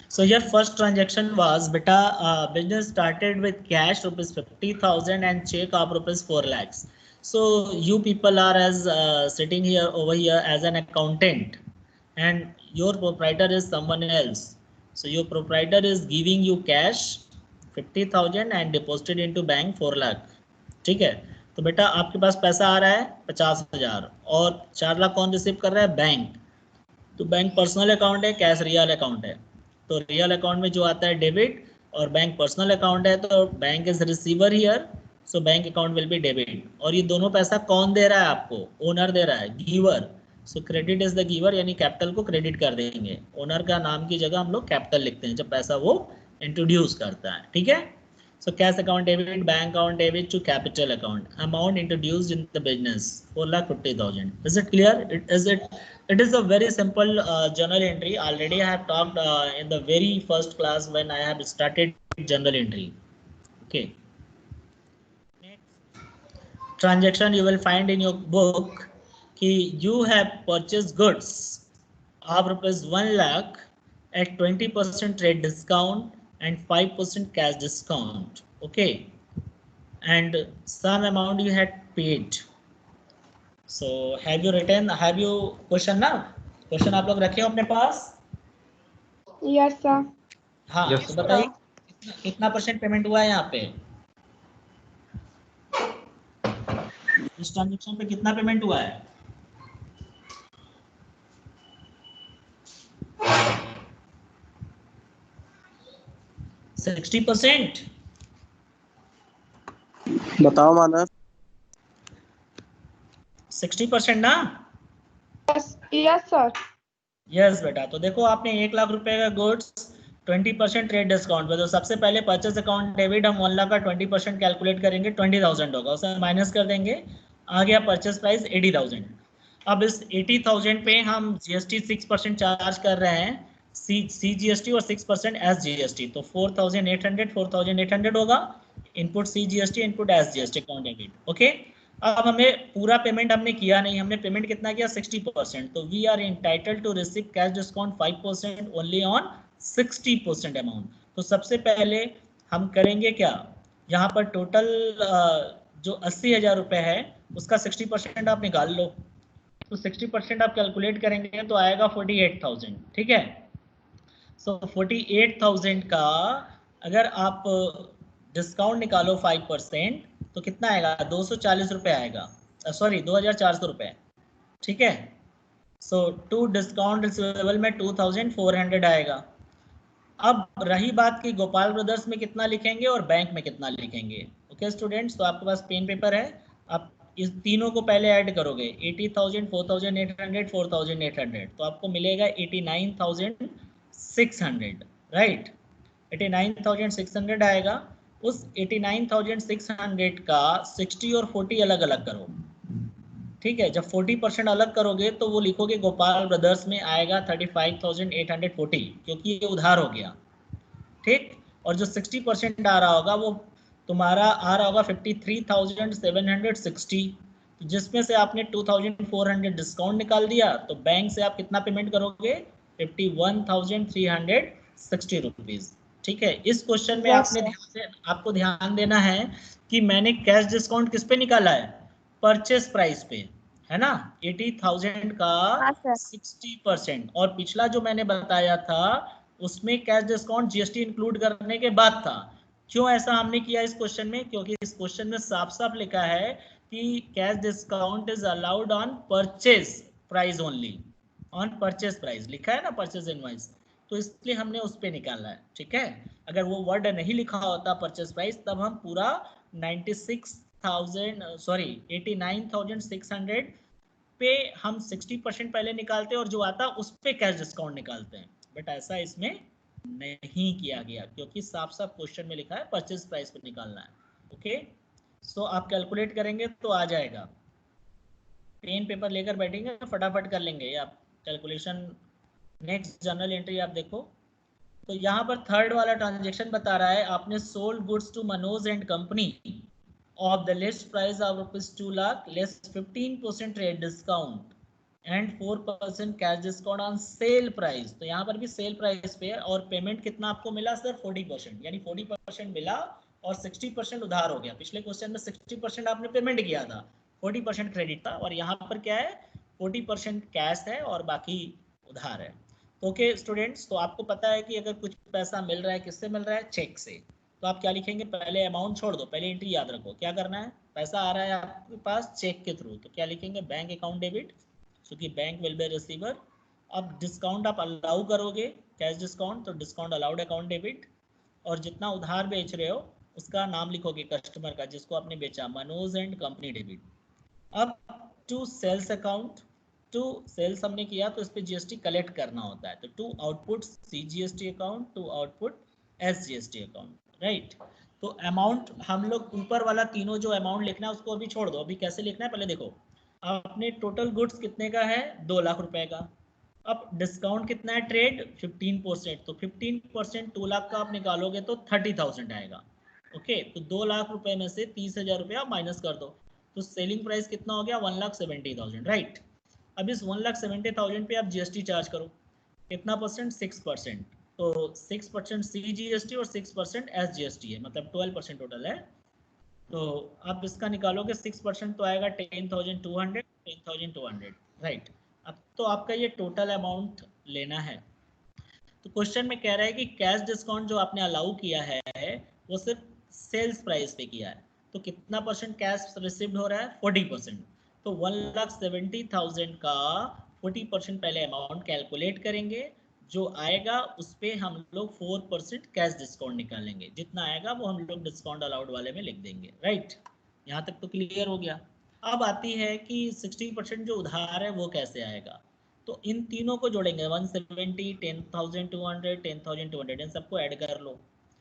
So your first transaction was beta business started with cash rupees 50,000 and check of rupees 4 lakhs. So you people are as sitting here over here as an accountant, and your proprietor is someone else. So your proprietor is giving you cash 50,000 and deposited into bank 4 lakh. ठीक है, तो बेटा आपके पास पैसा आ रहा है 50,000 और 4 लाख कौन रिसीव कर रहा है? बैंक। तो बैंक पर्सनल अकाउंट है, कैश रियल अकाउंट है। तो रियल अकाउंट में जो आता है डेबिट और बैंक पर्सनल अकाउंट है, तो bank is receiver here, so bank account will be debit. और ये दोनों पैसा कौन दे रहा है आपको? ओनर दे रहा है, giver. So credit is the giver, यानी कैपिटल को क्रेडिट कर देंगे। ओनर का नाम की जगह हम लोग कैपिटल लिखते हैं जब पैसा वो इंट्रोड्यूस करता है। ठीक है, so cash account debit, bank account debit to capital account. Amount introduced in the business 4,50,000. Is it clear? It is a very simple journal entry. Already I have talked in the very first class when I have started journal entry. Okay. Next transaction you will find in your book कि you have purchased goods of rupees 1 lakh at 20% trade discount and 5% cash discount. Okay, and some amount you had paid. So have you written, have you question ना? Question आप लोग रखे हो अपने पास? Yes sir. हाँ, Yes, तो sir. बताइए कितना परसेंट पेमेंट हुआ है यहाँ पे? इस ट्रांजेक्शन पे कितना पेमेंट हुआ है? %60? बताओ मानव। 60% ना? Yes sir. यस बेटा, तो देखो आपने 1 लाख रुपए का गुड्स 20% ट्रेड डिस्काउंट पे, तो सबसे पहले परचेज अकाउंट डेबिट हम 1 लाख का 20% कैलकुलेट करेंगे, 20,000 होगा, उसे माइनस कर देंगे, आ गया परचेज प्राइस 80,000। अब इस 80,000 पे हम जीएसटी 6% चार्ज कर रहे हैं, सी जीएसटी और 6% एस जीएसटी, तो 4,800 होगा। Input C GST, input S GST account debit. Okay, अब हमें पूरा पेमेंट हमने किया नहीं, हमने पेमेंट कितना किया? 60%। तो we are entitled to receive cash discount 5% only on 60% amount. तो सबसे पहले हम करेंगे क्या, यहाँ पर टोटल जो 80,000 रुपए है उसका 60% आप निकाल लो। तो 60% आप कैलकुलेट करेंगे तो आएगा 48,000। ठीक है, सो 48,000 का अगर आप डिस्काउंट निकालो 5%, तो कितना आएगा? 240 रुपये आएगा, सॉरी 2,400 रुपये। ठीक है, सो टू डिस्काउंट रिसीवेबल में 2,400 आएगा। अब रही बात कि गोपाल ब्रदर्स में कितना लिखेंगे और बैंक में कितना लिखेंगे। ओके स्टूडेंट्स, तो आपके पास पेन पेपर है, आप इस तीनों को पहले ऐड करोगे, 80,000, 4,800, 4,800, तो आपको मिलेगा 89,600, राइट? 89,600 आएगा। उस 89,600 का 60 और 40 अलग अलग करो। ठीक है, जब 40% अलग करोगे तो वो लिखोगे गोपाल ब्रदर्स में आएगा 35,840, क्योंकि ये उधार हो गया। ठीक, और जो 60% आ रहा होगा वो तुम्हारा आ रहा होगा 53,760, जिसमें से आपने 2,400 डिस्काउंट निकाल दिया, तो बैंक से आप कितना पेमेंट करोगे? 51,360 रुपीज। ठीक है, इस क्वेश्चन में आपको ध्यान देना है कि मैंने कैश डिस्काउंट किस पे निकाला है? परचेस प्राइस पे, है ना? 80,000 का 60%, और पिछला जो मैंने बताया था उसमें कैश डिस्काउंट जीएसटी इंक्लूड करने के बाद था। क्यों ऐसा हमने किया इस क्वेश्चन में? क्योंकि इस क्वेश्चन में साफ साफ लिखा है कि cash discount is allowed on purchase price only, on purchase price लिखा है ना, परचेस इनवॉइस, तो इसलिए हमने उस पे निकाला है। ठीक है, अगर वो वर्ड नहीं लिखा होता परचेस प्राइस, तब हम पूरा 89,600 पे हम 60% पहले निकालते हैं और जो आता है उस पे कैश डिस्काउंट निकालते हैं, बट ऐसा इसमें नहीं किया गया, क्योंकि साफ साफ क्वेश्चन में लिखा है परचेज प्राइस पे निकालना है। ओके, सो आप कैलकुलेट करेंगे तो आ जाएगा। पेन पेपर लेकर बैठेंगे फटाफट कर लेंगे आप कैलकुलेशन। नेक्स्ट जर्नल एंट्री आप देखो, तो यहाँ पर थर्ड वाला ट्रांजेक्शन बता रहा है आपने sold goods to Manoj and company of the list price of ₹2 lakh less 15% trade discount and 4% cash discount on sale price. तो यहाँ पर भी सेल प्राइस पे और पेमेंट कितना आपको मिला सर 40%, यानी 40% मिला और 60% उधार हो गया। पिछले क्वेश्चन में 60% आपने पेमेंट किया था, 40% क्रेडिट था, और यहाँ पर क्या है 40% कैश है और बाकी उधार है। ओके स्टूडेंट्स, तो आपको पता है कि अगर कुछ पैसा मिल रहा है किससे मिल रहा है, चेक से, तो आप क्या लिखेंगे, पहले अमाउंट छोड़ दो, पहले एंट्री याद रखो क्या करना है। पैसा आ रहा है आपके पास चेक के थ्रू, तो क्या लिखेंगे, बैंक अकाउंट डेबिट, क्योंकि बैंक विल बी रिसीवर। अब डिस्काउंट आप अलाउ करोगे कैश डिस्काउंट, तो डिस्काउंट अलाउड अकाउंट डेबिट, और जितना उधार बेच रहे हो उसका नाम लिखोगे कस्टमर का जिसको आपने बेचा, मनोज एंड कंपनी डेबिट। अब to sales account, to sales हमने किया तो इस पर जीएसटी कलेक्ट करना होता है, तो to output CGST account, to output SGST account, right. तो अमाउंट हम लोग ऊपर वाला तीनों जो अमाउंट लिखना है उसको अभी छोड़ दो, अभी कैसे लिखना है पहले देखो। आपने टोटल गुड्स कितने का है, 2 लाख रुपए का। अब डिस्काउंट कितना है ट्रेड 15%, तो 15% 2 लाख का आप निकालोगे तो 30,000 आएगा। ओके, तो 2 लाख रुपए में से 30,000 रुपया माइनस कर दो, तो सेलिंग प्राइस कितना हो गया 1,70,000, राइट। अब इस 1,70,000 पे आप जीएसटी चार्ज करो, कितना परसेंट, 6%। तो 6% सी जीएसटी और 6% एस जीएसटी है, मतलब 12% टोटल है। तो आप इसका निकालोगे 6% तो आएगा 10,200, 10,200, राइट। अब तो आपका ये टोटल अमाउंट लेना है। तो क्वेश्चन में कह रहा है कि कैश डिस्काउंट जो आपने अलाउ किया है वो सिर्फ सेल्स प्राइस पे किया है, तो कितना परसेंट कैश रिसीव्ड हो रहा है, 40%। तो 1,70,000 का 40% पहले अमाउंट कैलकुलेट करेंगे, जो आएगा उस पर हम लोग 4% कैश डिस्काउंट निकालेंगे, जितना आएगा वो हम लोग डिस्काउंट अलाउड वाले में लिख देंगे, राइट। यहाँ तक तो क्लियर हो गया। अब आती है कि 60% जो उधार है वो कैसे आएगा, तो इन तीनों को जोड़ेंगे, 170, 10,200, 10,200, इन सबको ऐड कर लो।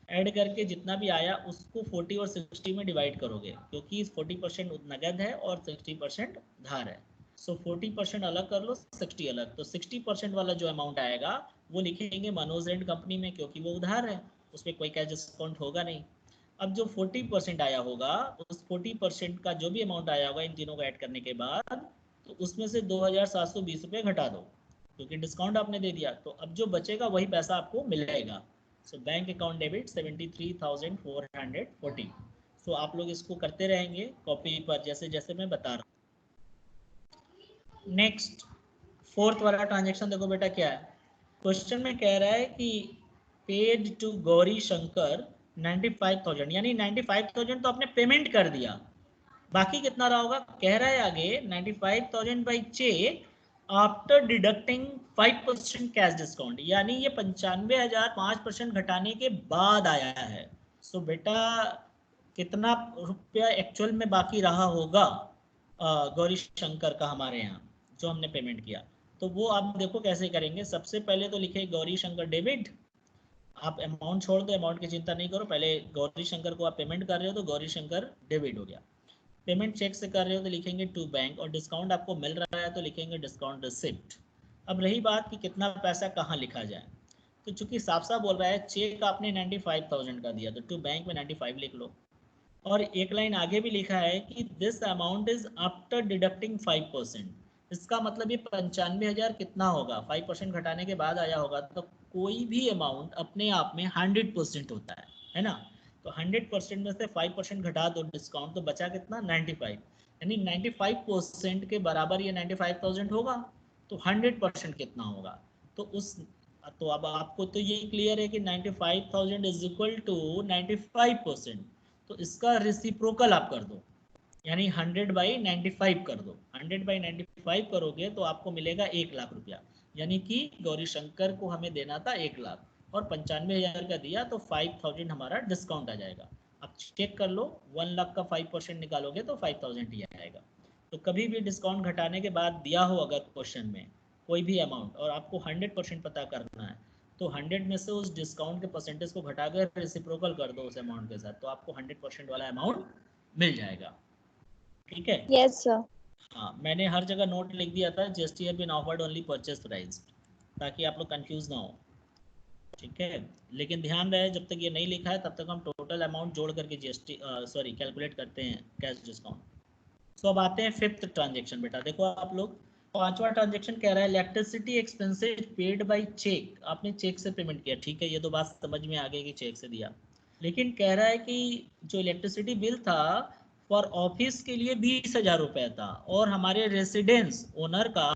ऐड करके जितना भी आया उसको 40 और 60 में डिवाइड करोगे, क्योंकि 40% नगद है और 60% उधार है। सो 40% अलग कर लो, 60 अलग, तो 60% वाला जो अमाउंट आएगा वो लिखेंगे मनोज एंड कंपनी में, क्योंकि वो उधार है, उस पर कोई कैश डिस्काउंट होगा नहीं। अब जो 40% आया होगा, उस 40% का जो भी अमाउंट आया होगा इन तीनों को ऐड करने के बाद, तो उसमें से 2,720 रुपये घटा दो, क्योंकि डिस्काउंट आपने दे दिया, तो अब जो बचेगा वही पैसा आपको मिलेगा। सो बैंक अकाउंट डेबिट 73,440। सो आप लोग इसको करते रहेंगे कॉपी पर जैसे जैसे मैं बता रहा हूँ। नेक्स्ट फोर्थ वाला ट्रांजेक्शन देखो बेटा क्या है, क्वेश्चन में कह रहा है कि पेड टू गौरी शंकर 95,000, यानी 95,000 तो आपने पेमेंट कर दिया, बाकी कितना रहा होगा, कह रहा है आगे 95,000 by cheque after deducting 5% cash discount, यानी ये 95,000 5% घटाने के बाद आया है। सो बेटा कितना रुपया एक्चुअल में बाकी रहा होगा गौरी शंकर का हमारे यहाँ जो हमने पेमेंट किया, तो वो आप देखो कैसे करेंगे। सबसे पहले तो लिखे गौरी शंकर डेबिट, आप अमाउंट छोड़ दो, अमाउंट की चिंता नहीं करो, पहले गौरी शंकर को आप पेमेंट कर रहे हो तो गौरी शंकर डेबिट हो गया। पेमेंट चेक से कर रहे हो तो लिखेंगे टू बैंक, और डिस्काउंट आपको मिल रहा है तो लिखेंगे डिस्काउंट रिसिप्ट। अब रही बात कि कितना पैसा कहाँ लिखा जाए, तो चूंकि साफ साफ बोल रहा है चेक आपने 95,000 का दिया, तो टू बैंक में 95 लिख लो, और एक लाइन आगे भी लिखा है कि this amount is after deducting 5%। इसका मतलब ये 95,000 कितना होगा, 5% घटाने के बाद आया होगा, तो कोई भी अमाउंट अपने आप में 100% होता है ना। तो 100% में से 5% घटा दो डिस्काउंट, तो बचा कितना 95, यानी 95% के बराबर ये 95,000 होगा, तो 100% कितना होगा, तो उस, तो अब आपको तो ये क्लियर है कि 95,000 इज इक्वल टू 95%, तो इसका रेसिप्रोकल आप कर दो, यानी 100/95 कर दो। 100/95 करोगे तो आपको मिलेगा 1,00,000 रुपया, यानी कि गौरी शंकर को हमें देना था 1,00,000 और 95,000 का दिया, तो 5,000 हमारा डिस्काउंट आ जाएगा। अब चेक कर लो, 1,00,000 का 5% निकालोगे तो 5,000 ही आएगा। तो कभी भी डिस्काउंट घटाने के बाद दिया हो अगर क्वेश्चन में कोई भी अमाउंट और आपको 100% पता करना है, तो 100 में से उस डिस्काउंट के परसेंटेज को घटा कर रेसिप्रोकल कर दो उस अमाउंट के साथ, तो आपको 100% वाला अमाउंट मिल जाएगा। ठीक है, Yes, sir. हाँ मैंने हर जगह नोट लिख दिया था GST have been offered only purchase price, ताकि आप लोग कंफ्यूज ना हो। ठीक है, लेकिन ध्यान रहे जब तक ये नहीं लिखा है तब तक हम टोटल अमाउंट जोड़ करके जीएसटी कैलकुलेट करते हैं कैश डिस्काउंट। सो अब आते हैं फिफ्थ ट्रांजेक्शन। बेटा देखो आप लोग, पांचवा ट्रांजेक्शन कह रहा है electricity expenses paid by cheque. आपने चेक से पेमेंट किया, ठीक है, ये तो बात समझ में आ गई कि चेक से दिया, लेकिन कह रहा है कि जो इलेक्ट्रिसिटी बिल था फॉर ऑफिस के लिए 20,000 रुपये था, और हमारे रेसिडेंस ओनर का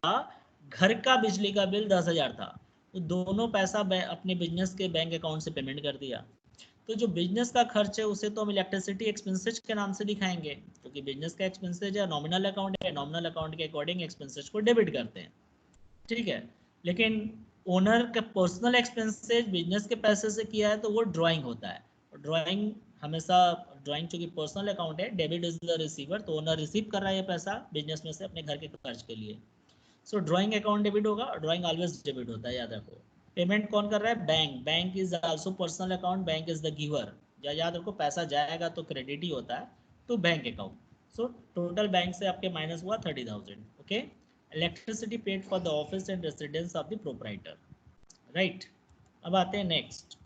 घर का बिजली का बिल 10,000 था। तो दोनों पैसा अपने बिजनेस के बैंक अकाउंट से पेमेंट कर दिया। तो जो बिजनेस का खर्च है उसे तो हम इलेक्ट्रिसिटी एक्सपेंसेस के नाम से दिखाएंगे, क्योंकि बिजनेस का एक्सपेंसेस है, नॉमिनल अकाउंट है, नॉमिनल अकाउंट के अकॉर्डिंग एक्सपेंसेस को डेबिट करते हैं। ठीक है, लेकिन ओनर का पर्सनल एक्सपेंसेस बिजनेस के पैसे से किया है तो वो ड्राइंग होता है। ड्राइंग हमेशा, ड्राइंग चूंकि पर्सनल अकाउंट है, डेबिट इज द रिसीवर, तो ओनर रिसीव कर रहा है ये पैसा बिजनेस में से अपने घर के खर्च के लिए। सो ड्राइंग अकाउंट डेबिट होगा, ड्राइंग ऑलवेज डेबिट होता है, याद रखो। पेमेंट कौन कर रहा है? Bank. Bank is also personal account, bank is the giver. याद रखो, पैसा जाएगा तो क्रेडिट ही होता है, तो bank account. So total bank से आपके माइनस हुआ 30,000। Okay, electricity paid for the office and residence of the proprietor. Right, अब आते हैं नेक्स्ट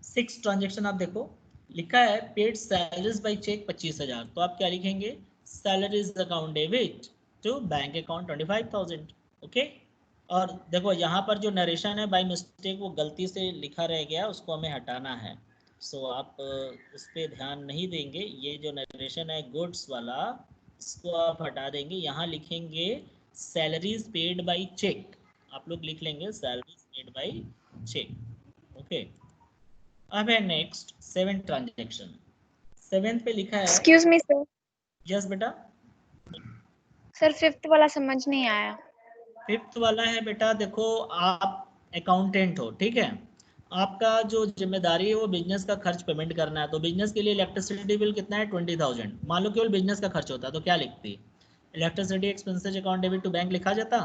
6 ट्रांजेक्शन। आप देखो लिखा है पेड सैलरीज बाय चेक 25,000, तो आप क्या लिखेंगे? Salaries account debit to bank account 25,000। Okay, और देखो यहाँ पर जो नरेशन है बाय मिस्टेक वो गलती से लिखा रह गया, उसको हमें हटाना है। सो आप उस पर ध्यान नहीं देंगे। ये जो नरेशन है गुड्स वाला, इसको आप हटा देंगे। यहाँ लिखेंगे सैलरीज पेड बाय चेक, आप लोग लिख लेंगे salaries paid by cheque. Okay, अब है नेक्स्ट 7 ट्रांजेक्शन। 7 पे लिखा है, Excuse me, sir. यस बेटा। सर फिफ्थ वाला समझ नहीं आया। 5th वाला है बेटा, देखो आप अकाउंटेंट हो, ठीक है, आपका जो जिम्मेदारी है वो बिजनेस का खर्च पेमेंट करना है। तो बिजनेस के लिए इलेक्ट्रिसिटी बिल कितना है? 20,000। मान लो केवल बिजनेस का खर्च होता तो क्या लिखती? Electricity expenses account debit to bank लिखा जाता।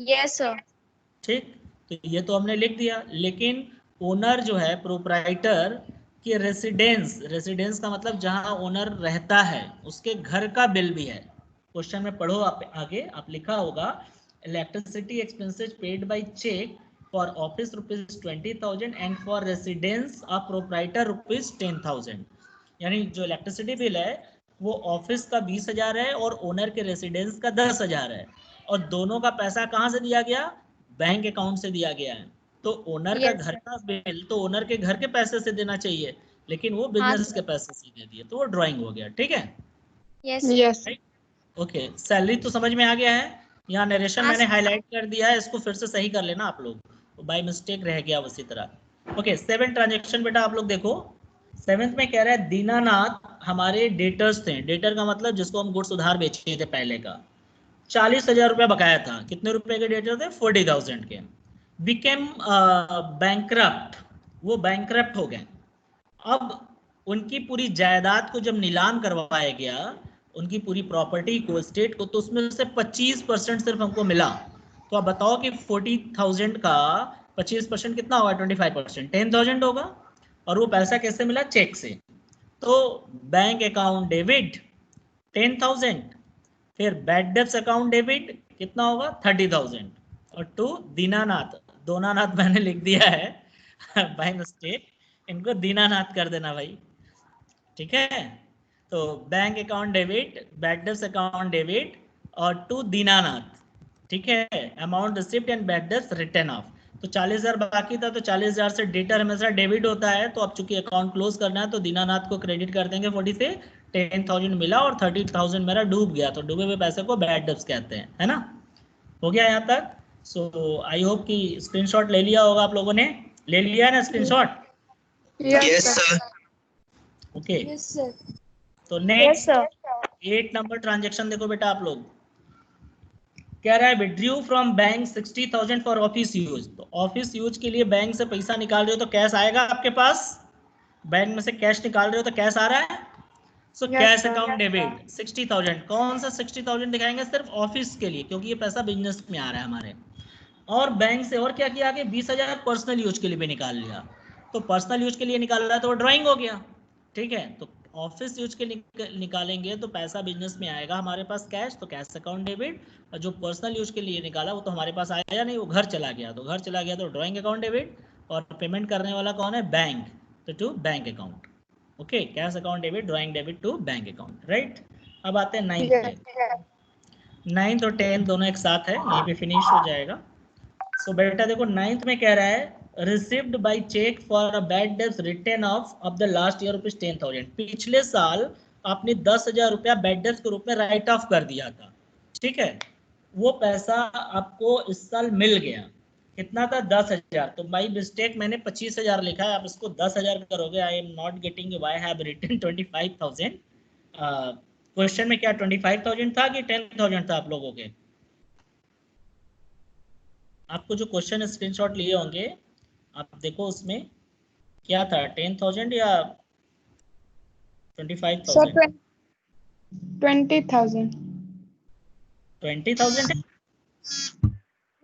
Yes, sir. ठीक, तो ये तो हमने लिख दिया, लेकिन ओनर जो है प्रोप्राइटर की रेसिडेंस, रेसिडेंस का मतलब जहां ओनर रहता है उसके घर का बिल भी है। क्वेश्चन में पढ़ो आप आगे, आप लिखा होगा electricity expenses paid by cheque for office ₹20,000 and for residence of proprietor ₹10,000। यानी जो इलेक्ट्रिसिटी बिल है वो ऑफिस का 20,000 है और ओनर के रेसिडेंस का 10,000 है, और दोनों का पैसा कहाँ से दिया गया? बैंक अकाउंट से दिया गया है। तो ओनर का Yes, घर sir. का बिल तो ओनर के घर के पैसे से देना चाहिए, लेकिन वो बिजनेस sir. के पैसे से दे दिए, तो वो ड्राइंग हो गया। ठीक है, Yes, sir. Yes. Okay, salary तो समझ में आ गया है। यहाँ नरेशन हाँ, मैंने sir. हाईलाइट कर दिया है, इसको फिर से सही कर लेना आप लोग, तो बाय मिस्टेक रह गया उसी तरह। ओके, 7 ट्रांजेक्शन बेटा आप लोग देखो। 7th में कह रहा है दीनानाथ हमारे डेटर्स थे। डेटर का मतलब जिसको हम गुड्स उधार बेचे थे पहले का, 40,000 रुपया बकाया था। कितने रुपए के डेटर थे? 40,000 के। बिकेम बैंकरप्ट, वो बैंकरप्ट हो गए। अब उनकी पूरी जायदाद को जब नीलाम करवाया गया, उनकी पूरी प्रॉपर्टी को, स्टेट को, तो उसमें से 25% सिर्फ हमको मिला। तो आप बताओ कि 40,000 का 25% कितना होगा? 25%, 10,000 होगा। और वो पैसा कैसे मिला? चेक से। तो बैंक अकाउंट डेबिट 10,000, फिर बैड डेब्ट्स अकाउंट डेबिट कितना होगा? 30,000, और टू दीनानाथ, दोनानाथ मैंने लिख दिया है बाय मिस्टेक, इनको दीनानाथ कर देना भाई। ठीक है, तो bank account debit, bad debts account debit, और टू दीनानाथ। ठीक है, amount receipt and bad debts return of. तो 40,000 बाकी था, तो 40,000 से डेटर हमेशा डेबिट होता है, तो अब चूंकि अकाउंट क्लोज करना है तो दीनानाथ को क्रेडिट कर देंगे 40 से। 10,000 मिला और 30,000 मेरा डूब गया, तो डूबे हुए पैसे को बैड डेब्ट्स कहते हैं, है ना। हो गया यहाँ तक। सो आई होप कि स्क्रीनशॉट ले लिया होगा आप लोगों ने, ले लिया ना screenshot? Yes, Yes, sir. sir. Okay, Yes, sir. तो Yes, next sir. 8 number transaction देखो बेटा आप लोग। कह रहा है withdrew from bank 60,000 for office use. तो ऑफिस यूज के लिए बैंक से पैसा निकाल रहे हो तो कैश आएगा आपके पास, बैंक में से कैश निकाल रहे हो तो कैश आ रहा है। सो Yes, cash sir. Account debit 60,000। कौन सा 60,000 दिखाएंगे? सिर्फ ऑफिस के लिए, क्योंकि ये पैसा बिजनेस में आ रहा है हमारे। और बैंक से और क्या किया आगे? 20,000 पर्सनल यूज के लिए भी निकाल लिया। तो पर्सनल यूज के लिए निकाल रहा है तो वो ड्राइंग हो गया। ठीक है, तो ऑफिस यूज के निकालेंगे तो पैसा बिजनेस में आएगा हमारे पास कैश, तो कैश अकाउंट डेबिट। और जो पर्सनल यूज के लिए निकाला वो तो हमारे पास आया नहीं, वो घर चला गया, तो घर चला गया तो ड्राइंग अकाउंट डेबिट। और पेमेंट करने वाला कौन है? बैंक, तो to bank account. Okay, cash account debit, drawing debit to bank account, right. अब आते हैं 9th पे। 9th और 10th दोनों एक साथ है, यहीं पे फिनिश हो जाएगा। सो बेटा देखो 9th में कह रहा है received by cheque for a bad डेब्ट return of the last year rupees 10,000। पिछले साल आपने 10,000 रुपया बैड डेब्ट के रूप में राइट ऑफ कर दिया था, ठीक है। वो पैसा आपको इस साल मिल गया, कितना था? 10,000। तो बाई मिस्टेक मैंने 25,000 लिखा है, आप इसको 10,000 करोगे। I am not getting why have written 25,000। Question में क्या 25,000 था कि 10,000 था आप लोगों के? आपको जो क्वेश्चन स्क्रीनशॉट लिए होंगे आप देखो, उसमें क्या था, 10,000 या 25,000? सर 20,000। 20,000 है।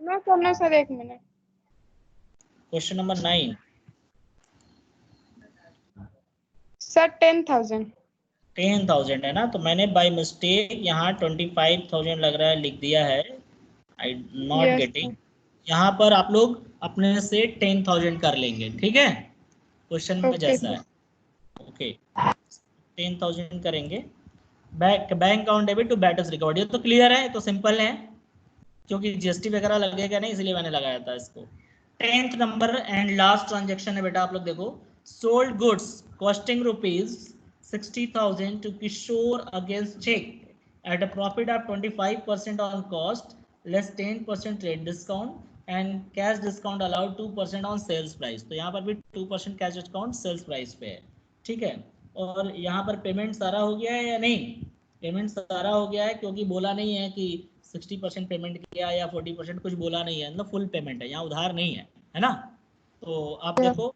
नो सर, एक मिनट। Question number 9 sir 10,000। 10,000 है ना, तो मैंने बाय मिस्टेक यहाँ 25,000 लग रहा है लिख दिया है। आई नॉट यस गेटिंग। यहाँ पर आप लोग अपने से 10,000 कर लेंगे, ठीक है, क्वेश्चन में ओके जैसा है। ओके, 10,000 करेंगे। Bank account debit to debtors recovered, ये तो क्लियर है, तो सिंपल है, क्योंकि जीएसटी वगैरह लगेगा नहीं, इसलिए मैंने लगाया था इसको। 10th number and last transaction है बेटा, आप लोग देखो। Sold goods costing rupees 60,000 to Kishore against cheque at a profit of 25% on cost less 10% trade discount and cash discount allowed 2% on sales price. तो यहाँ पर भी 2% कैश डिस्काउंट सेल्स प्राइस पे है, ठीक है। और यहाँ पर पेमेंट सारा हो गया है या नहीं? पेमेंट सारा हो गया है, क्योंकि बोला नहीं है कि 60% पेमेंट किया या 40%, कुछ बोला नहीं है, मतलब फुल पेमेंट है, यहाँ उधार नहीं है ना। तो आप देखो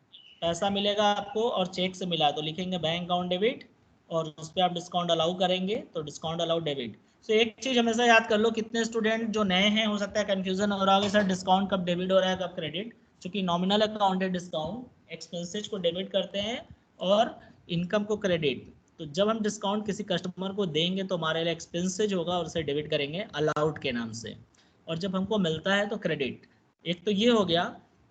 पैसा मिलेगा आपको और चेक से मिला, तो लिखेंगे बैंक अकाउंट डेबिट और उस पर आप डिस्काउंट अलाउ करेंगे, तो डिस्काउंट अलाउ डेबिट। सो एक चीज हमेशा याद कर लो, कितने स्टूडेंट जो नए हैं हो सकता है कंफ्यूजन हो रहा होगा सर डिस्काउंट कब डेबिट हो रहा है कब क्रेडिट। क्योंकि नॉमिनल अकाउंट है, डिस्काउंट एक्सपेंसेस को डेबिट करते हैं और इनकम को क्रेडिट। तो जब हम डिस्काउंट किसी कस्टमर को देंगे तो हमारे लिए एक्सपेंसेज होगा और उसे डेबिट करेंगे अलाउड के नाम से, और जब हमको मिलता है तो क्रेडिट। एक तो ये हो गया,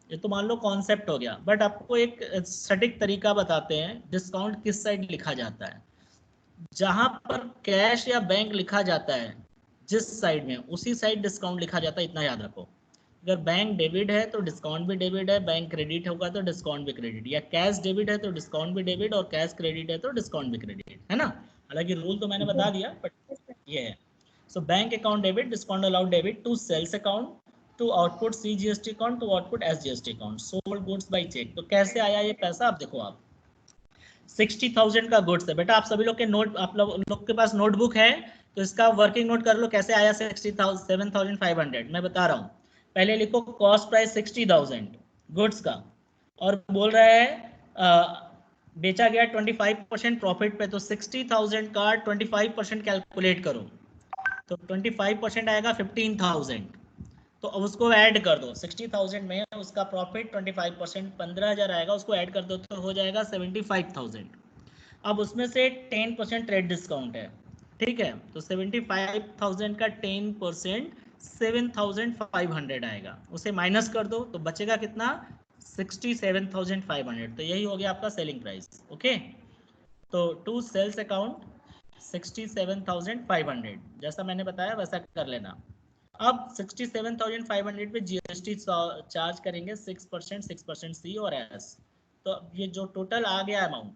ये तो मान लो कॉन्सेप्ट हो गया, बट आपको एक सटीक तरीका बताते हैं डिस्काउंट किस साइड लिखा जाता है। जहां पर कैश या बैंक लिखा जाता है जिस साइड में, उसी साइड डिस्काउंट लिखा जाता है, इतना याद रखो। अगर बैंक डेबिट है तो डिस्काउंट भी डेबिट है, बैंक क्रेडिट होगा तो डिस्काउंट भी क्रेडिट, या कैश डेबिट है तो डिस्काउंट भी डेबिट और कैश क्रेडिट है तो डिस्काउंट भी क्रेडिट, है ना। हालांकि रूल तो मैंने बता दिया, बट ये है। So bank account debit, discount allowed debit to sales account, to output CGST account, to output SGST account, sold goods by cheque. तो कैसे आया ये पैसा, आप देखो। आप 60,000 का गुड्स है बेटा, आप सभी लोग के नोट, आप लोग के पास नोटबुक है तो इसका वर्किंग नोट कर लो, कैसे आया 7,500। मैं बता रहा हूँ, पहले लिखो कॉस्ट प्राइस 60,000 गुड्स का, और बोल रहा है बेचा गया 25% प्रॉफिट पे, तो 60,000 का 25% कैलकुलेट करो, तो 25% आएगा 15,000। तो अब उसको ऐड कर दो, 60,000 में उसका प्रॉफिट 25% 15,000 आएगा, उसको ऐड कर दो तो हो जाएगा 75,000। अब उसमें से 10% ट्रेड डिस्काउंट है, ठीक है, तो 75,000 का 10% 7,500 आएगा, उसे माइनस कर दो तो बचेगा कितना, 67,500। तो यही हो गया आपका सेलिंग प्राइस। ओके, तो टू सेल्स अकाउंट 67,500, जैसा मैंने बताया वैसा कर लेना। अब 67,500 पे GST चार्ज करेंगे 6%, 6% C और S। तो ये जो टोटल आ गया अमाउंट,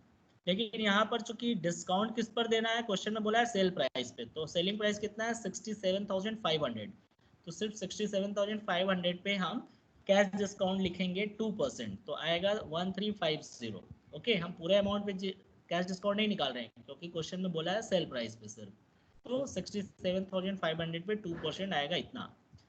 लेकिन यहाँ पर चूंकि डिस्काउंट किस पर देना है, क्वेश्चन में बोला है सेल प्राइस पे, तो सेलिंग प्राइस कितना है 67,500। तो सिर्फ 67,500 पे हम कैश डिस्काउंट लिखेंगे 2%, तो आएगा 1350। ओके, हम पूरे अमाउंट पे कैश डिस्काउंट नहीं निकाल रहे हैं क्योंकि क्वेश्चन में बोला है सेल प्राइस पे सिर्फ। तो 67,500 पे 2% आएगा इतना।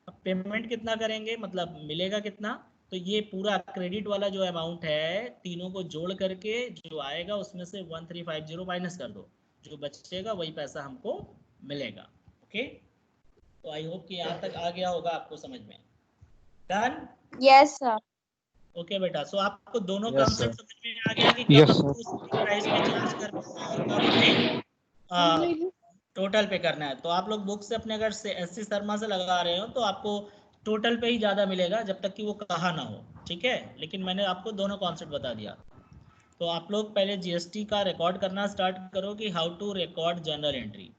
अब पेमेंट कितना करेंगे, मतलब मिलेगा कितना, तो ये पूरा क्रेडिट वाला जो अमाउंट है तीनों को जोड़ करके जो आएगा उसमें से 1350 माइनस कर दो, जो बचेगा वही पैसा हमको मिलेगा। ओके, तो आई होप कि यहाँ तक आ गया होगा आपको समझ में। डन? Yes, sir. ओके बेटा, सो आपको दोनों Yes, कॉन्सेप्ट समझ में आ गया कि Yes, कब आपको प्राइस पे चार्ज करना है और कब टोटल पे करना है। तो आप लोग बुक से अपने अगर से एससी शर्मा से लगा रहे हो तो आपको टोटल पे ही ज़्यादा मिलेगा जब तक कि वो कहा ना हो, ठीक है। लेकिन मैंने आपको दोनों कॉन्सेप्ट बता दिया। तो आप लोग पहले जीएसटी का रिकॉर्ड करना स्टार्ट करो कि how to record journal entry.